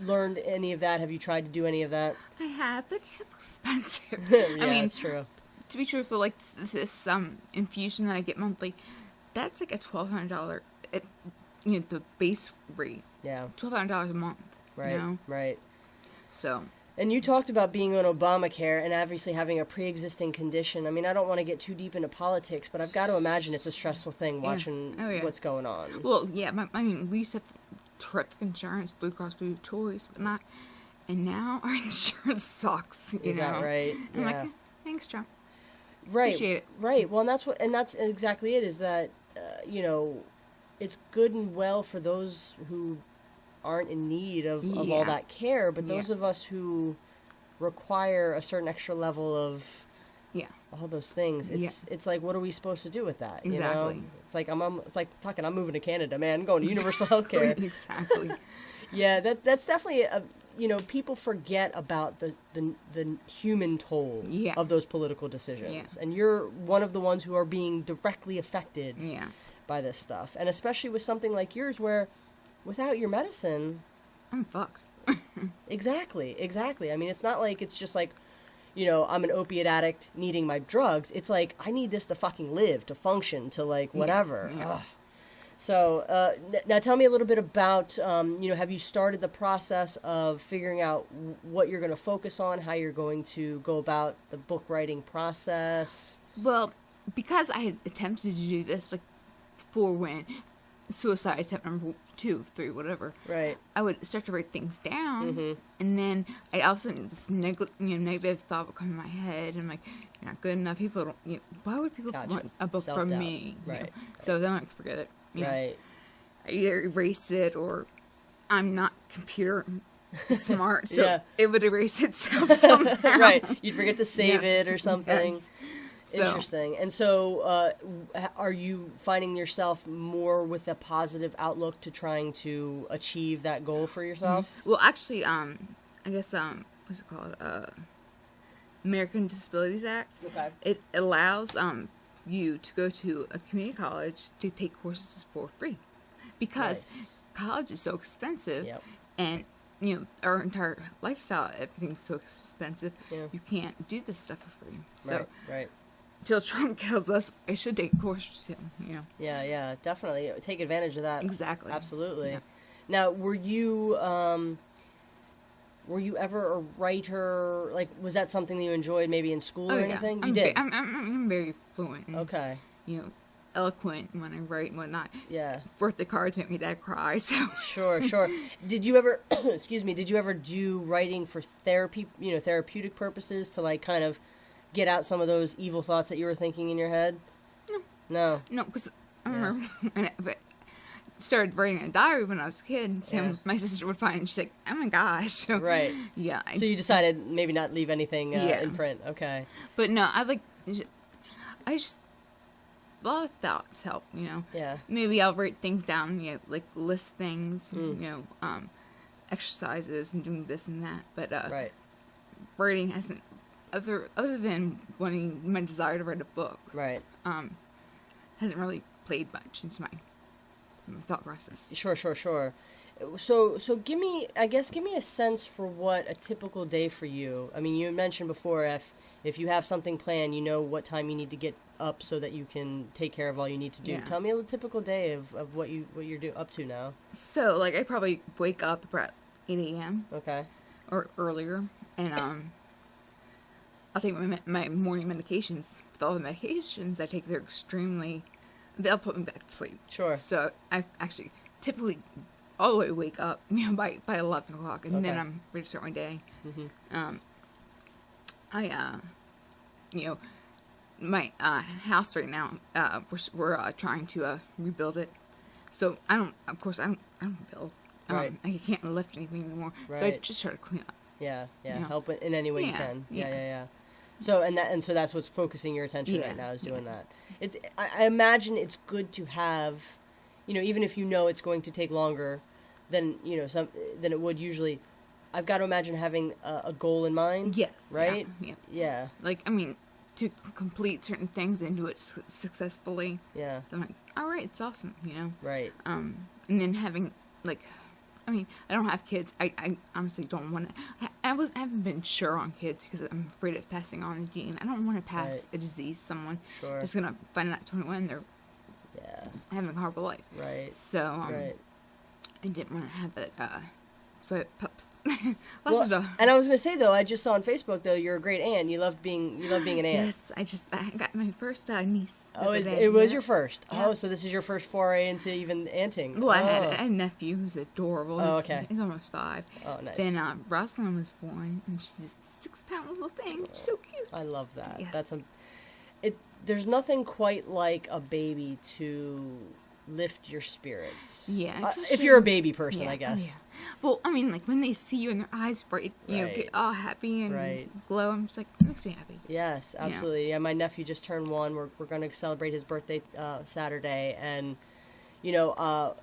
learned any of that? Have you tried to do any of that? I have, but it's so expensive. Yeah, I mean, that's true. To be truthful, like this infusion that I get monthly, that's like a $1,200. The base rate. Yeah. $1,200 a month. Right. Right. So. And you talked about being on Obamacare and obviously having a pre-existing condition. I mean, I don't want to get too deep into politics, but I've got to imagine it's a stressful thing watching what's going on. Well, yeah, we used to have terrific insurance, Blue Cross Blue Choice, but not. And now our insurance sucks. Is that right? I'm like, thanks, Trump. Right. Appreciate it. Right. Well, and that's exactly it. Is that it's good and well for those who aren't in need of all that care, but those of us who require a certain extra level of all those things, it's like, what are we supposed to do with that? Exactly. You know? It's like I'm moving to Canada, man. I'm going to universal health care. Exactly. Yeah, that's definitely people forget about the human toll of those political decisions, and you're one of the ones who are being directly affected by this stuff, and especially with something like yours where without your medicine, I'm fucked. Exactly. I mean, it's not like it's just like, I'm an opiate addict needing my drugs. It's like, I need this to fucking live, to function, to like whatever. Yeah. So now tell me a little bit about, have you started the process of figuring out what you're going to focus on, how you're going to go about the book writing process? Well, because I had attempted to do this like before when suicide attempt number 2, 3, whatever. Right. I would start to write things down, and then I all of a sudden this negative thought would come in my head, and I'm like, you're not good enough. People don't. Why would people want a book Self-doubt. from me? Right. So then I forget it. Right. I either erase it or I'm not computer smart, so it would erase itself somehow. Right. You'd forget to save it or something. Yes. Interesting. And so are you finding yourself more with a positive outlook to trying to achieve that goal for yourself? Well, actually, I guess, what's it called? American Disabilities Act. Okay. It allows you to go to a community college to take courses for free. Because college is so expensive. Yep. And, our entire lifestyle, everything's so expensive. Yeah. You can't do this stuff for free. So, Right. Till Trump kills us, I should take courses too. Yeah, definitely. Take advantage of that. Exactly. Absolutely. Yeah. Now, were you ever a writer? Like, was that something that you enjoyed maybe in school or anything? You did? I'm very fluent. And, Okay. Eloquent when I write and whatnot. Yeah. Birthday cards make me dad cry, so. Sure. Did you ever, did you ever do writing for therapy, therapeutic purposes to like kind of get out some of those evil thoughts that you were thinking in your head? No, because I remember when I started writing a diary when I was a kid. So my sister would find it, and she's like, "Oh my gosh!" So, right. Yeah. So you decided maybe not leave anything in print. Okay. But no, I just a lot of thoughts help. Yeah. Maybe I'll write things down. Like list things. Exercises and doing this and that. But right. Writing hasn't. Other than wanting my desire to write a book, right? Hasn't really played much into my thought process. Sure. So give me a sense for what a typical day for you. I mean, you mentioned before if you have something planned, you know what time you need to get up so that you can take care of all you need to do. Yeah. Tell me a typical day of what you're up to now. So like I probably wake up about 8 a.m. Okay. Or earlier, and I'll take my morning medications. With all the medications I take, they'll put me back to sleep. Sure. So I actually typically all the way wake up, by 11 o'clock, and then I'm ready to start my day. Mm-hmm. My house right now, we're trying to rebuild it. So I don't build. Right. I can't lift anything anymore. Right. So I just try to clean up. Yeah. Help it in any way you can. Yeah. So so that's what's focusing your attention right now is doing that. I imagine it's good to have, even if it's going to take longer than than it would usually. I've got to imagine having a goal in mind. Yes. Right? Yeah. Like, I mean, to complete certain things and do it successfully. Yeah. I'm like, all right, it's awesome, you know? Right. And then having, like, I mean, I don't have kids. I honestly don't want to. I haven't been sure on kids because I'm afraid of passing on a gene. I don't want to pass a disease to someone that's going to find out at 21 they're having a horrible life. Right. So, I didn't want to have that, so pups. Well, and I was going to say, though, I just saw on Facebook, though, you're a great aunt. You love being an aunt. Yes, I got my first niece. Oh, it was your first? Yeah. Oh, so this is your first foray into even aunting. Well, I had a nephew who's adorable. Oh, okay. He's almost 5. Oh, nice. Then Rosalind was born, and she's this 6-pound little thing. She's so cute. I love that. Yes. There's nothing quite like a baby to lift your spirits. Yeah. If you're a baby person, I guess. Oh, yeah. Well, I mean, like, when they see you and their eyes bright, you know, get all happy and glow, I'm just like, it makes me happy. Yes, absolutely. Yeah, my nephew just turned 1. We're going to celebrate his birthday Saturday, and, you know,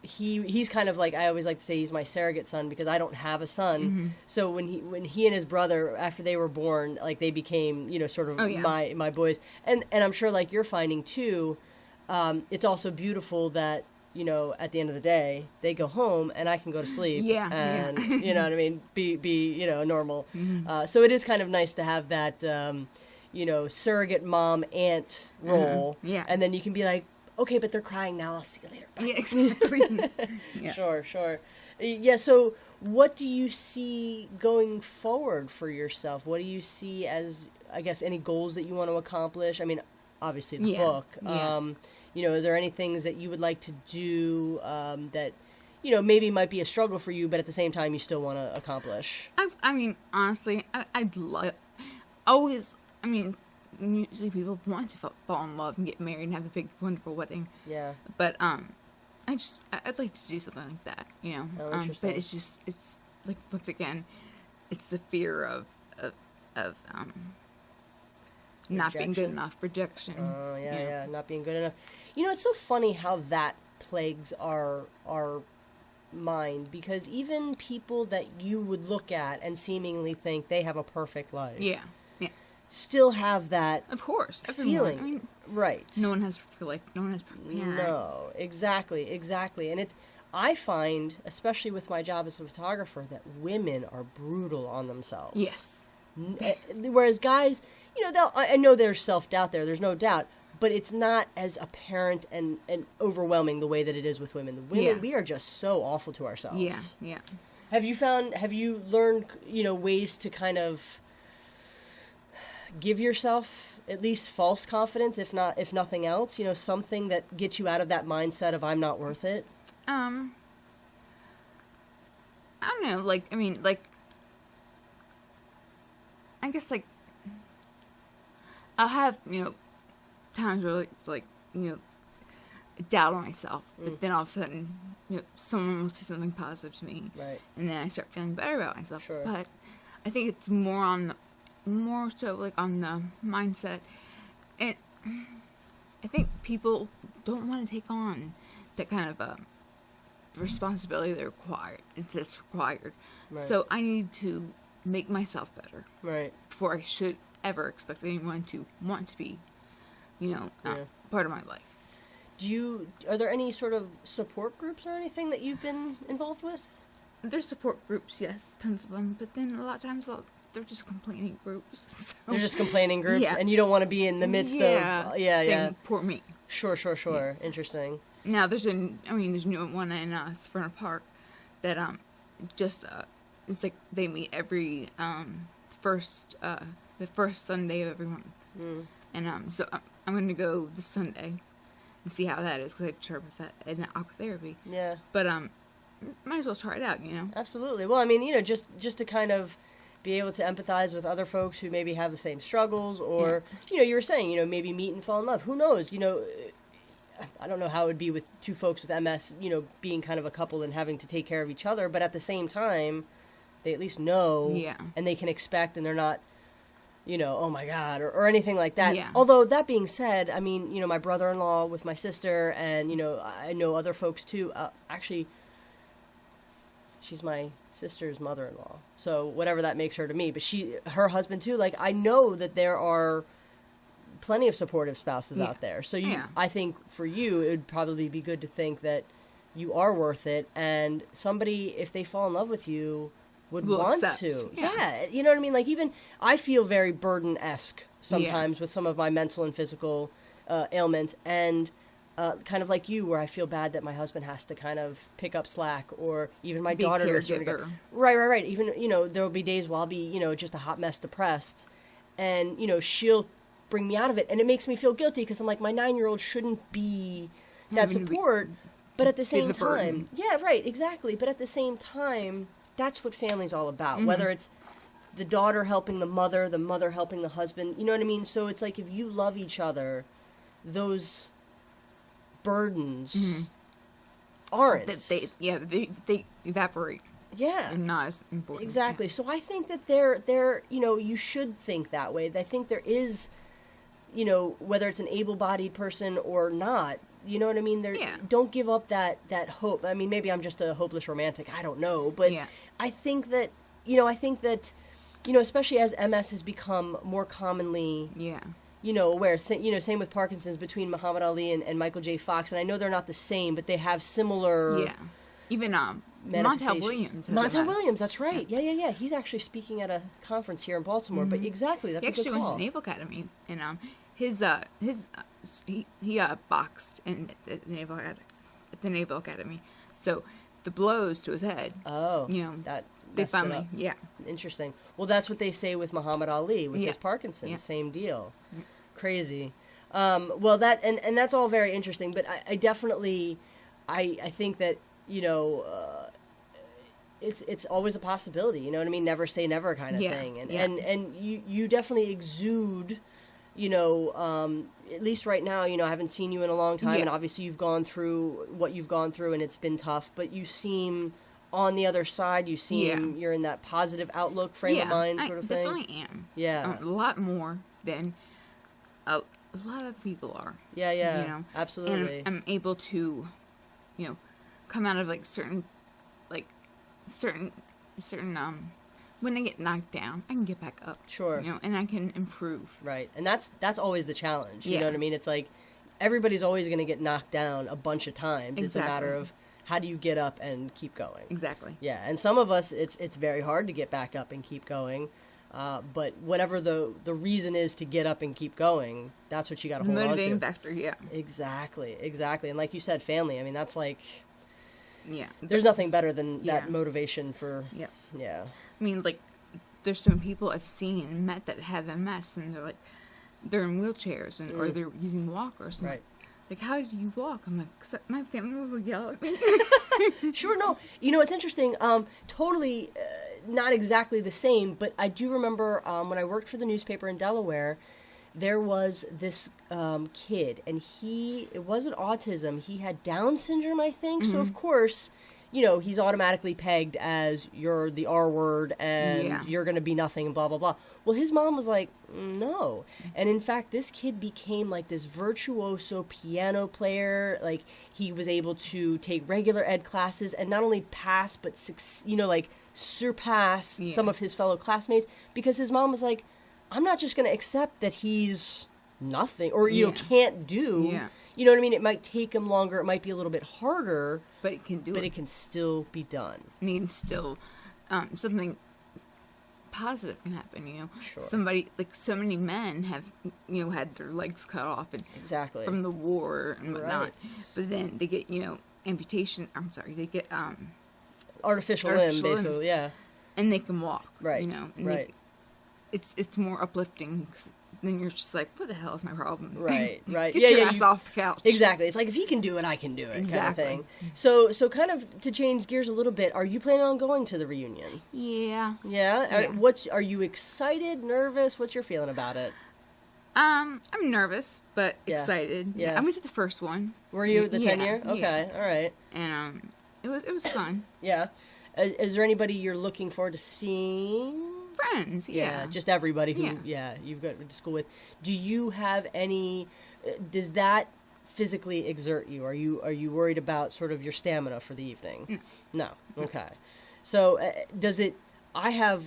he's kind of like, I always like to say he's my surrogate son because I don't have a son. Mm-hmm. So when he and his brother, after they were born, like, they became, you know, sort of my boys. And I'm sure, like, you're finding, too, it's also beautiful that, you know, at the end of the day, they go home and I can go to sleep. Yeah. And, you know what I mean? Be you know, normal. Mm-hmm. So it is kind of nice to have that, you know, surrogate mom, aunt role. Yeah. And then you can be like, okay, but they're crying now. I'll see you later. Bye. Yeah, exactly. Sure. Yeah, so what do you see going forward for yourself? What do you see as, I guess, any goals that you want to accomplish? I mean, obviously the book. Yeah. You know, are there any things that you would like to do that, you know, maybe might be a struggle for you, but at the same time you still want to accomplish? I mean, honestly, I'd love, always, I mean, usually people want to fall in love and get married and have a big, wonderful wedding. Yeah. But, I'd like to do something like that, you know? But it's like, once again, it's the fear of not being good enough, rejection. Oh, yeah, not being good enough. You know, it's so funny how that plagues our mind, because even people that you would look at and seemingly think they have a perfect life, still have that, of course, feeling. I mean, right? No one has perfect parents. No, exactly, and I find, especially with my job as a photographer, that women are brutal on themselves. Yes. Whereas guys, you know, I know there's self-doubt there, there's no doubt, but it's not as apparent and overwhelming the way that it is with women. The women, we are just so awful to ourselves. Yeah. Have you learned, you know, ways to kind of give yourself at least false confidence, if nothing else, you know, something that gets you out of that mindset of I'm not worth it? I don't know, like, I mean, like, I guess, like, I'll have, you know, times where it's like, you know, doubt on myself, but then all of a sudden, you know, someone will say something positive to me, right? And then I start feeling better about myself. Sure. But I think it's more so like on the mindset, and I think people don't want to take on that kind of responsibility that's required. Right. So I need to make myself better, right, before I should ever expect anyone to want to be, you know, part of my life. Are there any sort of support groups or anything that you've been involved with? There's support groups, yes, tons of them, but then a lot of times they're just complaining groups. So. They're just complaining groups, and you don't want to be in the midst of saying, poor me. Sure. Yeah. Interesting. Now there's a new one in Severna Park that it's like they meet every the first Sunday of every month, and so I'm going to go this Sunday and see how that is, because I tried with that in aquatherapy. Yeah. But might as well try it out, you know. Absolutely. Well, I mean, you know, just to kind of be able to empathize with other folks who maybe have the same struggles, or you know, you were saying, you know, maybe meet and fall in love. Who knows? You know, I don't know how it would be with two folks with MS, you know, being kind of a couple and having to take care of each other, but at the same time, they at least know, and they can expect, and they're not, you know, oh my God, or anything like that. Yeah. Although, that being said, I mean, you know, my brother-in-law with my sister, and, you know, I know other folks too, actually, she's my sister's mother-in-law. So whatever that makes her to me. But her husband too, like, I know that there are plenty of supportive spouses out there. So I think for you, it would probably be good to think that you are worth it, and somebody, if they fall in love with you, would want accept. to. Yeah. You know what I mean? Like, even I feel very burden-esque sometimes with some of my mental and physical ailments, and kind of like you, where I feel bad that my husband has to kind of pick up slack, or even my daughter. Right. Even, there'll be days where I'll be, just a hot mess depressed, and, she'll bring me out of it, and it makes me feel guilty because I'm like, my 9-year-old shouldn't be that support, but at the same time, exactly. But at the same time, that's what family's all about. Whether it's the daughter helping the mother helping the husband, you know what I mean? So it's like, if you love each other, those burdens aren't. They evaporate. Yeah. They're not as important. Exactly. So I think that they're you should think that way. I think there is, whether it's an able-bodied person or not, you know what I mean? Don't give up that hope. I mean, maybe I'm just a hopeless romantic. I don't know. But I think that, especially as MS has become more commonly, aware, same with Parkinson's between Muhammad Ali and Michael J. Fox. And I know they're not the same, but they have similar... Yeah. Even Montel Williams. Montel Williams, that's right. Yeah. He's actually speaking at a conference here in Baltimore. But exactly, that's a good call. He actually went to Naval Academy, and he boxed in the Naval Academy. So the blows to his head. Oh, they finally Interesting. Well, that's what they say with Muhammad Ali with his Parkinson's. Same deal. Crazy. Well, that and that's all very interesting. But I definitely, I think that it's always a possibility. You know what I mean? Never say never kind of thing. And you definitely exude. At least right now, I haven't seen you in a long time, and obviously you've gone through what you've gone through, and it's been tough, but you seem on the other side. You seem you're in that positive outlook frame of mind sort of thing. I definitely am. Yeah. A lot more than a lot of people are. Yeah. Absolutely. And I'm able to, come out of certain when I get knocked down, I can get back up. Sure. And I can improve. Right. And that's always the challenge. You know what I mean? It's like everybody's always going to get knocked down a bunch of times. Exactly. It's a matter of how do you get up and keep going. Exactly. Yeah. And some of us, it's very hard to get back up and keep going. But whatever the reason is to get up and keep going, that's what you got to hold on to. Motivating factor, yeah. Exactly. And like you said, family. I mean, that's like... Yeah. There's nothing better than that motivation for... Yeah. I mean, there's some people I've seen and met that have MS, and they're in wheelchairs, or they're using walkers. Right. Like, how do you walk? I'm like, 'cause my family will yell at me. Sure, no. It's interesting. Totally not exactly the same, but I do remember when I worked for the newspaper in Delaware, there was this kid, and it wasn't autism. He had Down syndrome, I think. So, of course... he's automatically pegged as you're the R word and you're going to be nothing and blah, blah, blah. Well, his mom was like, no. And in fact, this kid became like this virtuoso piano player. Like, he was able to take regular ed classes and not only pass, but, surpass some of his fellow classmates, because his mom was like, I'm not just going to accept that he's nothing or, can't do. Yeah. You know what I mean? It might take him longer. It might be a little bit harder. But it can do it. But it can still be done. And it can still, something positive can happen, Sure. Somebody, so many men have, had their legs cut off from the war and whatnot. Right. But then they get, amputation. They get, artificial limb, basically, yeah. And they can walk. Right. And it's more uplifting. Then you're just like, what the hell is my problem? Right. Get your ass off the couch. Exactly. It's like, if he can do it, I can do it, exactly. kind of thing. So kind of to change gears a little bit, are you planning on going to the reunion? Yeah. Yeah? Are you excited, nervous? What's your feeling about it? I'm nervous, but excited. Yeah. I went to the first one. Were you at the 10-year? Okay, all right. And it was fun. Yeah. Is there anybody you're looking forward to seeing? Friends, yeah. Just everybody who, you've got to school with. Do you have any, does that physically exert you? Are you worried about sort of your stamina for the evening? No. No. Okay. So I have,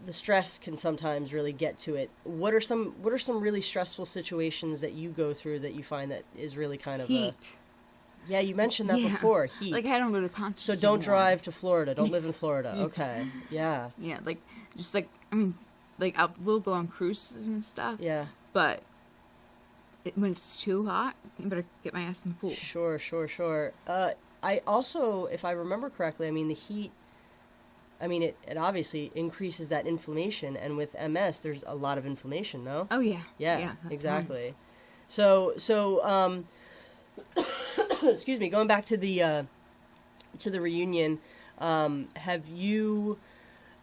the stress can sometimes really get to it. What are some really stressful situations that you go through that you find that is really kind of Heat. Yeah, you mentioned that before. Heat. Like, I don't go to concerts. So don't anymore. drive to Florida. Don't live in Florida. Okay. Yeah. Yeah, like, just like, we'll go on cruises and stuff. Yeah. But when it's too hot, you better get my ass in the pool. Sure. I also, if I remember correctly, I mean, the heat, I mean, it obviously increases that inflammation. And with MS, there's a lot of inflammation, no? Oh, yeah. Yeah, exactly. So, excuse me, going back to the reunion, have you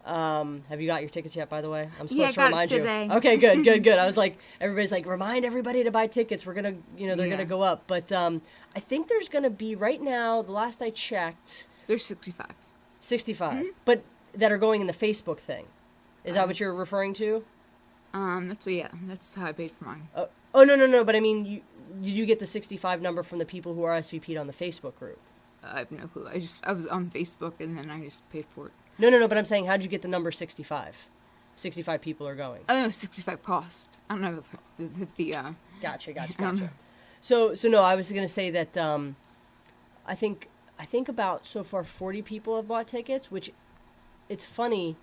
got your tickets yet, by the way? I'm supposed to remind you. Today. Okay, good. I was like, everybody's like, remind everybody to buy tickets. We're going to, they're going to go up. But I think there's going to be, right now, the last I checked, there's 65. 65, but that are going in the Facebook thing. Is that what you're referring to? That's how I paid for mine. Oh, no, but I mean, you get the 65 number from the people who RSVP'd on the Facebook group. I have no clue. I was on Facebook and then I just paid for it. No, but I'm saying, how'd you get the number 65? 65 people are going. Oh, 65 cost. I don't know the Gotcha. So no, I was going to say that I think about, so far, 40 people have bought tickets, which, it's funny,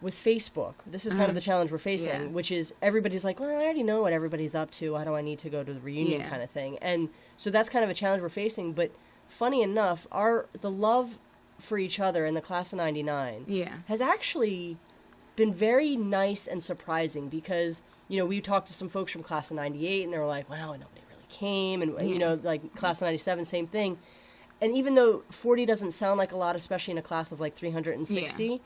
with Facebook, this is kind of the challenge we're facing, which is everybody's like, well, I already know what everybody's up to. Why do I need to go to the reunion kind of thing? And so that's kind of a challenge we're facing. But funny enough, the love for each other in the class of 99 has actually been very nice and surprising because, we talked to some folks from class of 98 and they were like, wow, nobody really came. And, like class of 97, same thing. And even though 40 doesn't sound like a lot, especially in a class of like 360,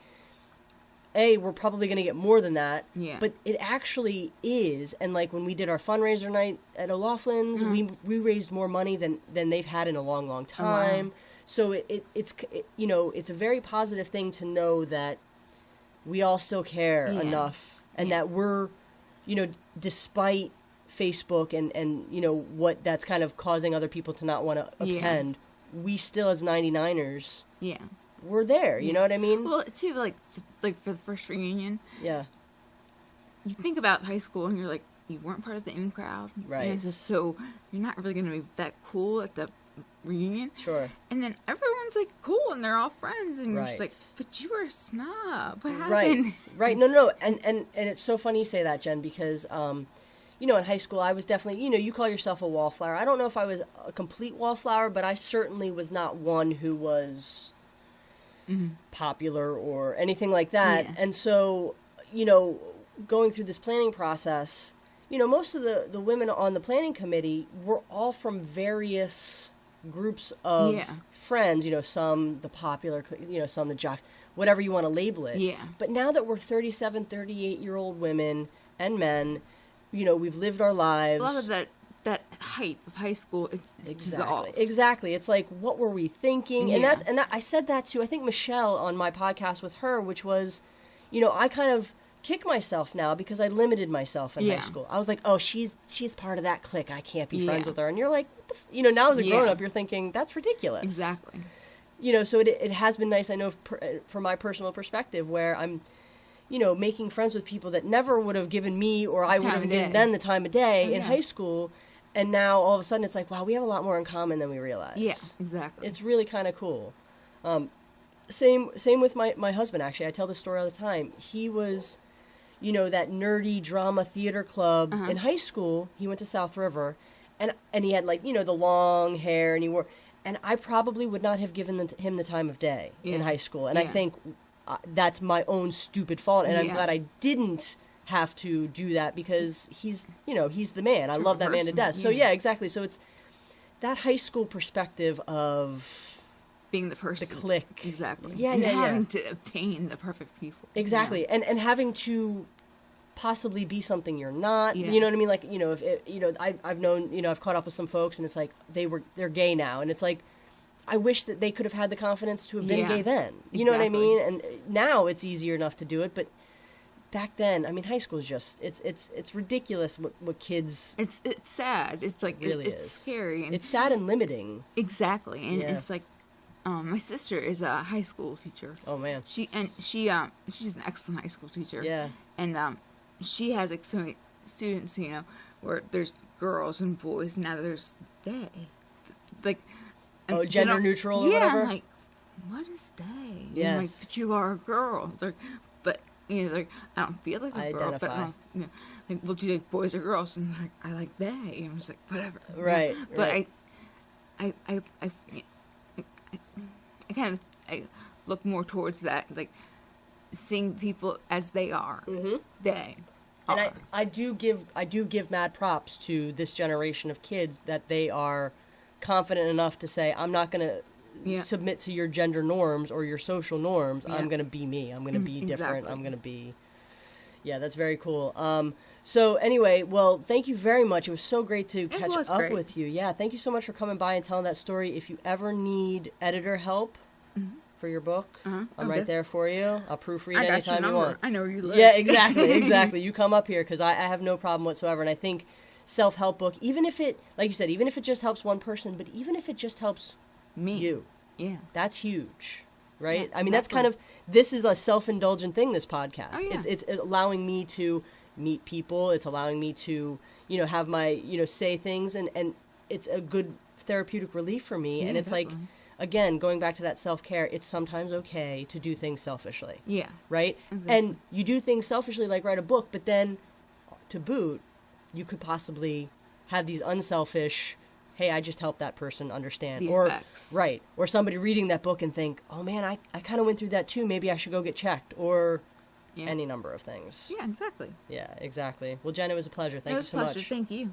we're probably going to get more than that. Yeah. But it actually is. And like when we did our fundraiser night at O'Loughlin's, we raised more money than they've had in a long, long time. Wow. So it's a very positive thing to know that we all still care enough and that we're, despite Facebook and what that's kind of causing other people to not want to attend, we still as 99ers, we're there. You know what I mean? Well, too, like for the first reunion, you think about high school and you're like, you weren't part of the in crowd, right? So you're not really going to be that cool at the reunion, sure. And then everyone's like cool and they're all friends, and you're just like, but you were a snob. What happened? Right. No, and it's so funny you say that, Jen, because in high school, I was definitely, you call yourself a wallflower. I don't know if I was a complete wallflower, but I certainly was not one who was popular or anything like that. Yeah. And so, going through this planning process, most of the women on the planning committee were all from various groups of friends, some the popular, some the jocks, whatever you want to label it. Yeah. But now that we're 37, 38-year-old women and men, we've lived our lives. A lot of that hype of high school is dissolved. Exactly. It's like, what were we thinking? Yeah. And I said that to, I think, Michelle on my podcast with her, which was, I kind of kick myself now because I limited myself in high school. I was like, oh, she's part of that clique. I can't be friends with her. And you're like, now as a grown up, you're thinking, that's ridiculous. Exactly. So it has been nice, I know, from my personal perspective, where I'm, making friends with people that never would have given me or I would have given them the time of day in high school. And now all of a sudden it's like, wow, we have a lot more in common than we realize. Yeah, exactly. It's really kind of cool. Same with my husband, actually. I tell this story all the time. He was, that nerdy drama theater club in high school. He went to South River and he had like, the long hair and he wore, and I probably would not have given him the time of day in high school. And I think that's my own stupid fault. And I'm glad I didn't have to do that because he's the man. I love that man to death. So exactly. So it's that high school perspective of being the person, the clique. Exactly. And having to obtain the perfect people. Exactly. And having to possibly be something you're not. You know what I mean? Like, if I've known, I've caught up with some folks and it's like they're gay now, and it's like, I wish that they could have had the confidence to have been gay then. You know what I mean? And now it's easier enough to do it, but back then, I mean, high school is just, it's ridiculous what kids... It's sad. It's like, really it's scary. And it's sad and limiting. Exactly. And it's like, my sister is a high school teacher. Oh man. She's an excellent high school teacher. Yeah. And she has like so many students, where there's girls and boys. Now there's they, like, gender neutral or yeah, whatever. I'm like, what is they? Yes. And I'm like, but you are a girl. It's like, but like I don't feel like a girl. But I don't, like, well, do you like boys or girls? And like, I like they. And I'm just like, whatever. Right. But right. I kind of look more towards that, like seeing people as they are. Mm-hmm. They. And I do give mad props to this generation of kids that they are confident enough to say, I'm not going to submit to your gender norms or your social norms. I'm going to be me. I'm going to be different. Exactly. I'm going to be... Yeah, that's very cool. So anyway, well, thank you very much. It was so great to catch up with you. Yeah, thank you so much for coming by and telling that story. If you ever need editor help for your book, I'm right there for you. I'll proofread anytime you want. I know where you live. Yeah, exactly. You come up here because I have no problem whatsoever. And I think self-help book, even if it, like you said, even if it just helps one person, but even if it just helps you, that's huge. Right? I mean, that's kind of, this is a self-indulgent thing, this podcast. Oh, yeah. It's allowing me to meet people. It's allowing me to, have my, say things. And it's a good therapeutic relief for me. And it's definitely. Like, again, going back to that self-care, it's sometimes okay to do things selfishly. Yeah. Right? Exactly. And you do things selfishly, like write a book, but then, to boot, you could possibly have these unselfish... hey, I just helped that person understand. The effects. Right. Or somebody reading that book and think, oh man, I kind of went through that too. Maybe I should go get checked. Or any number of things. Yeah, exactly. Yeah, exactly. Well, Jen, it was a pleasure. Thank you so much. Thank you.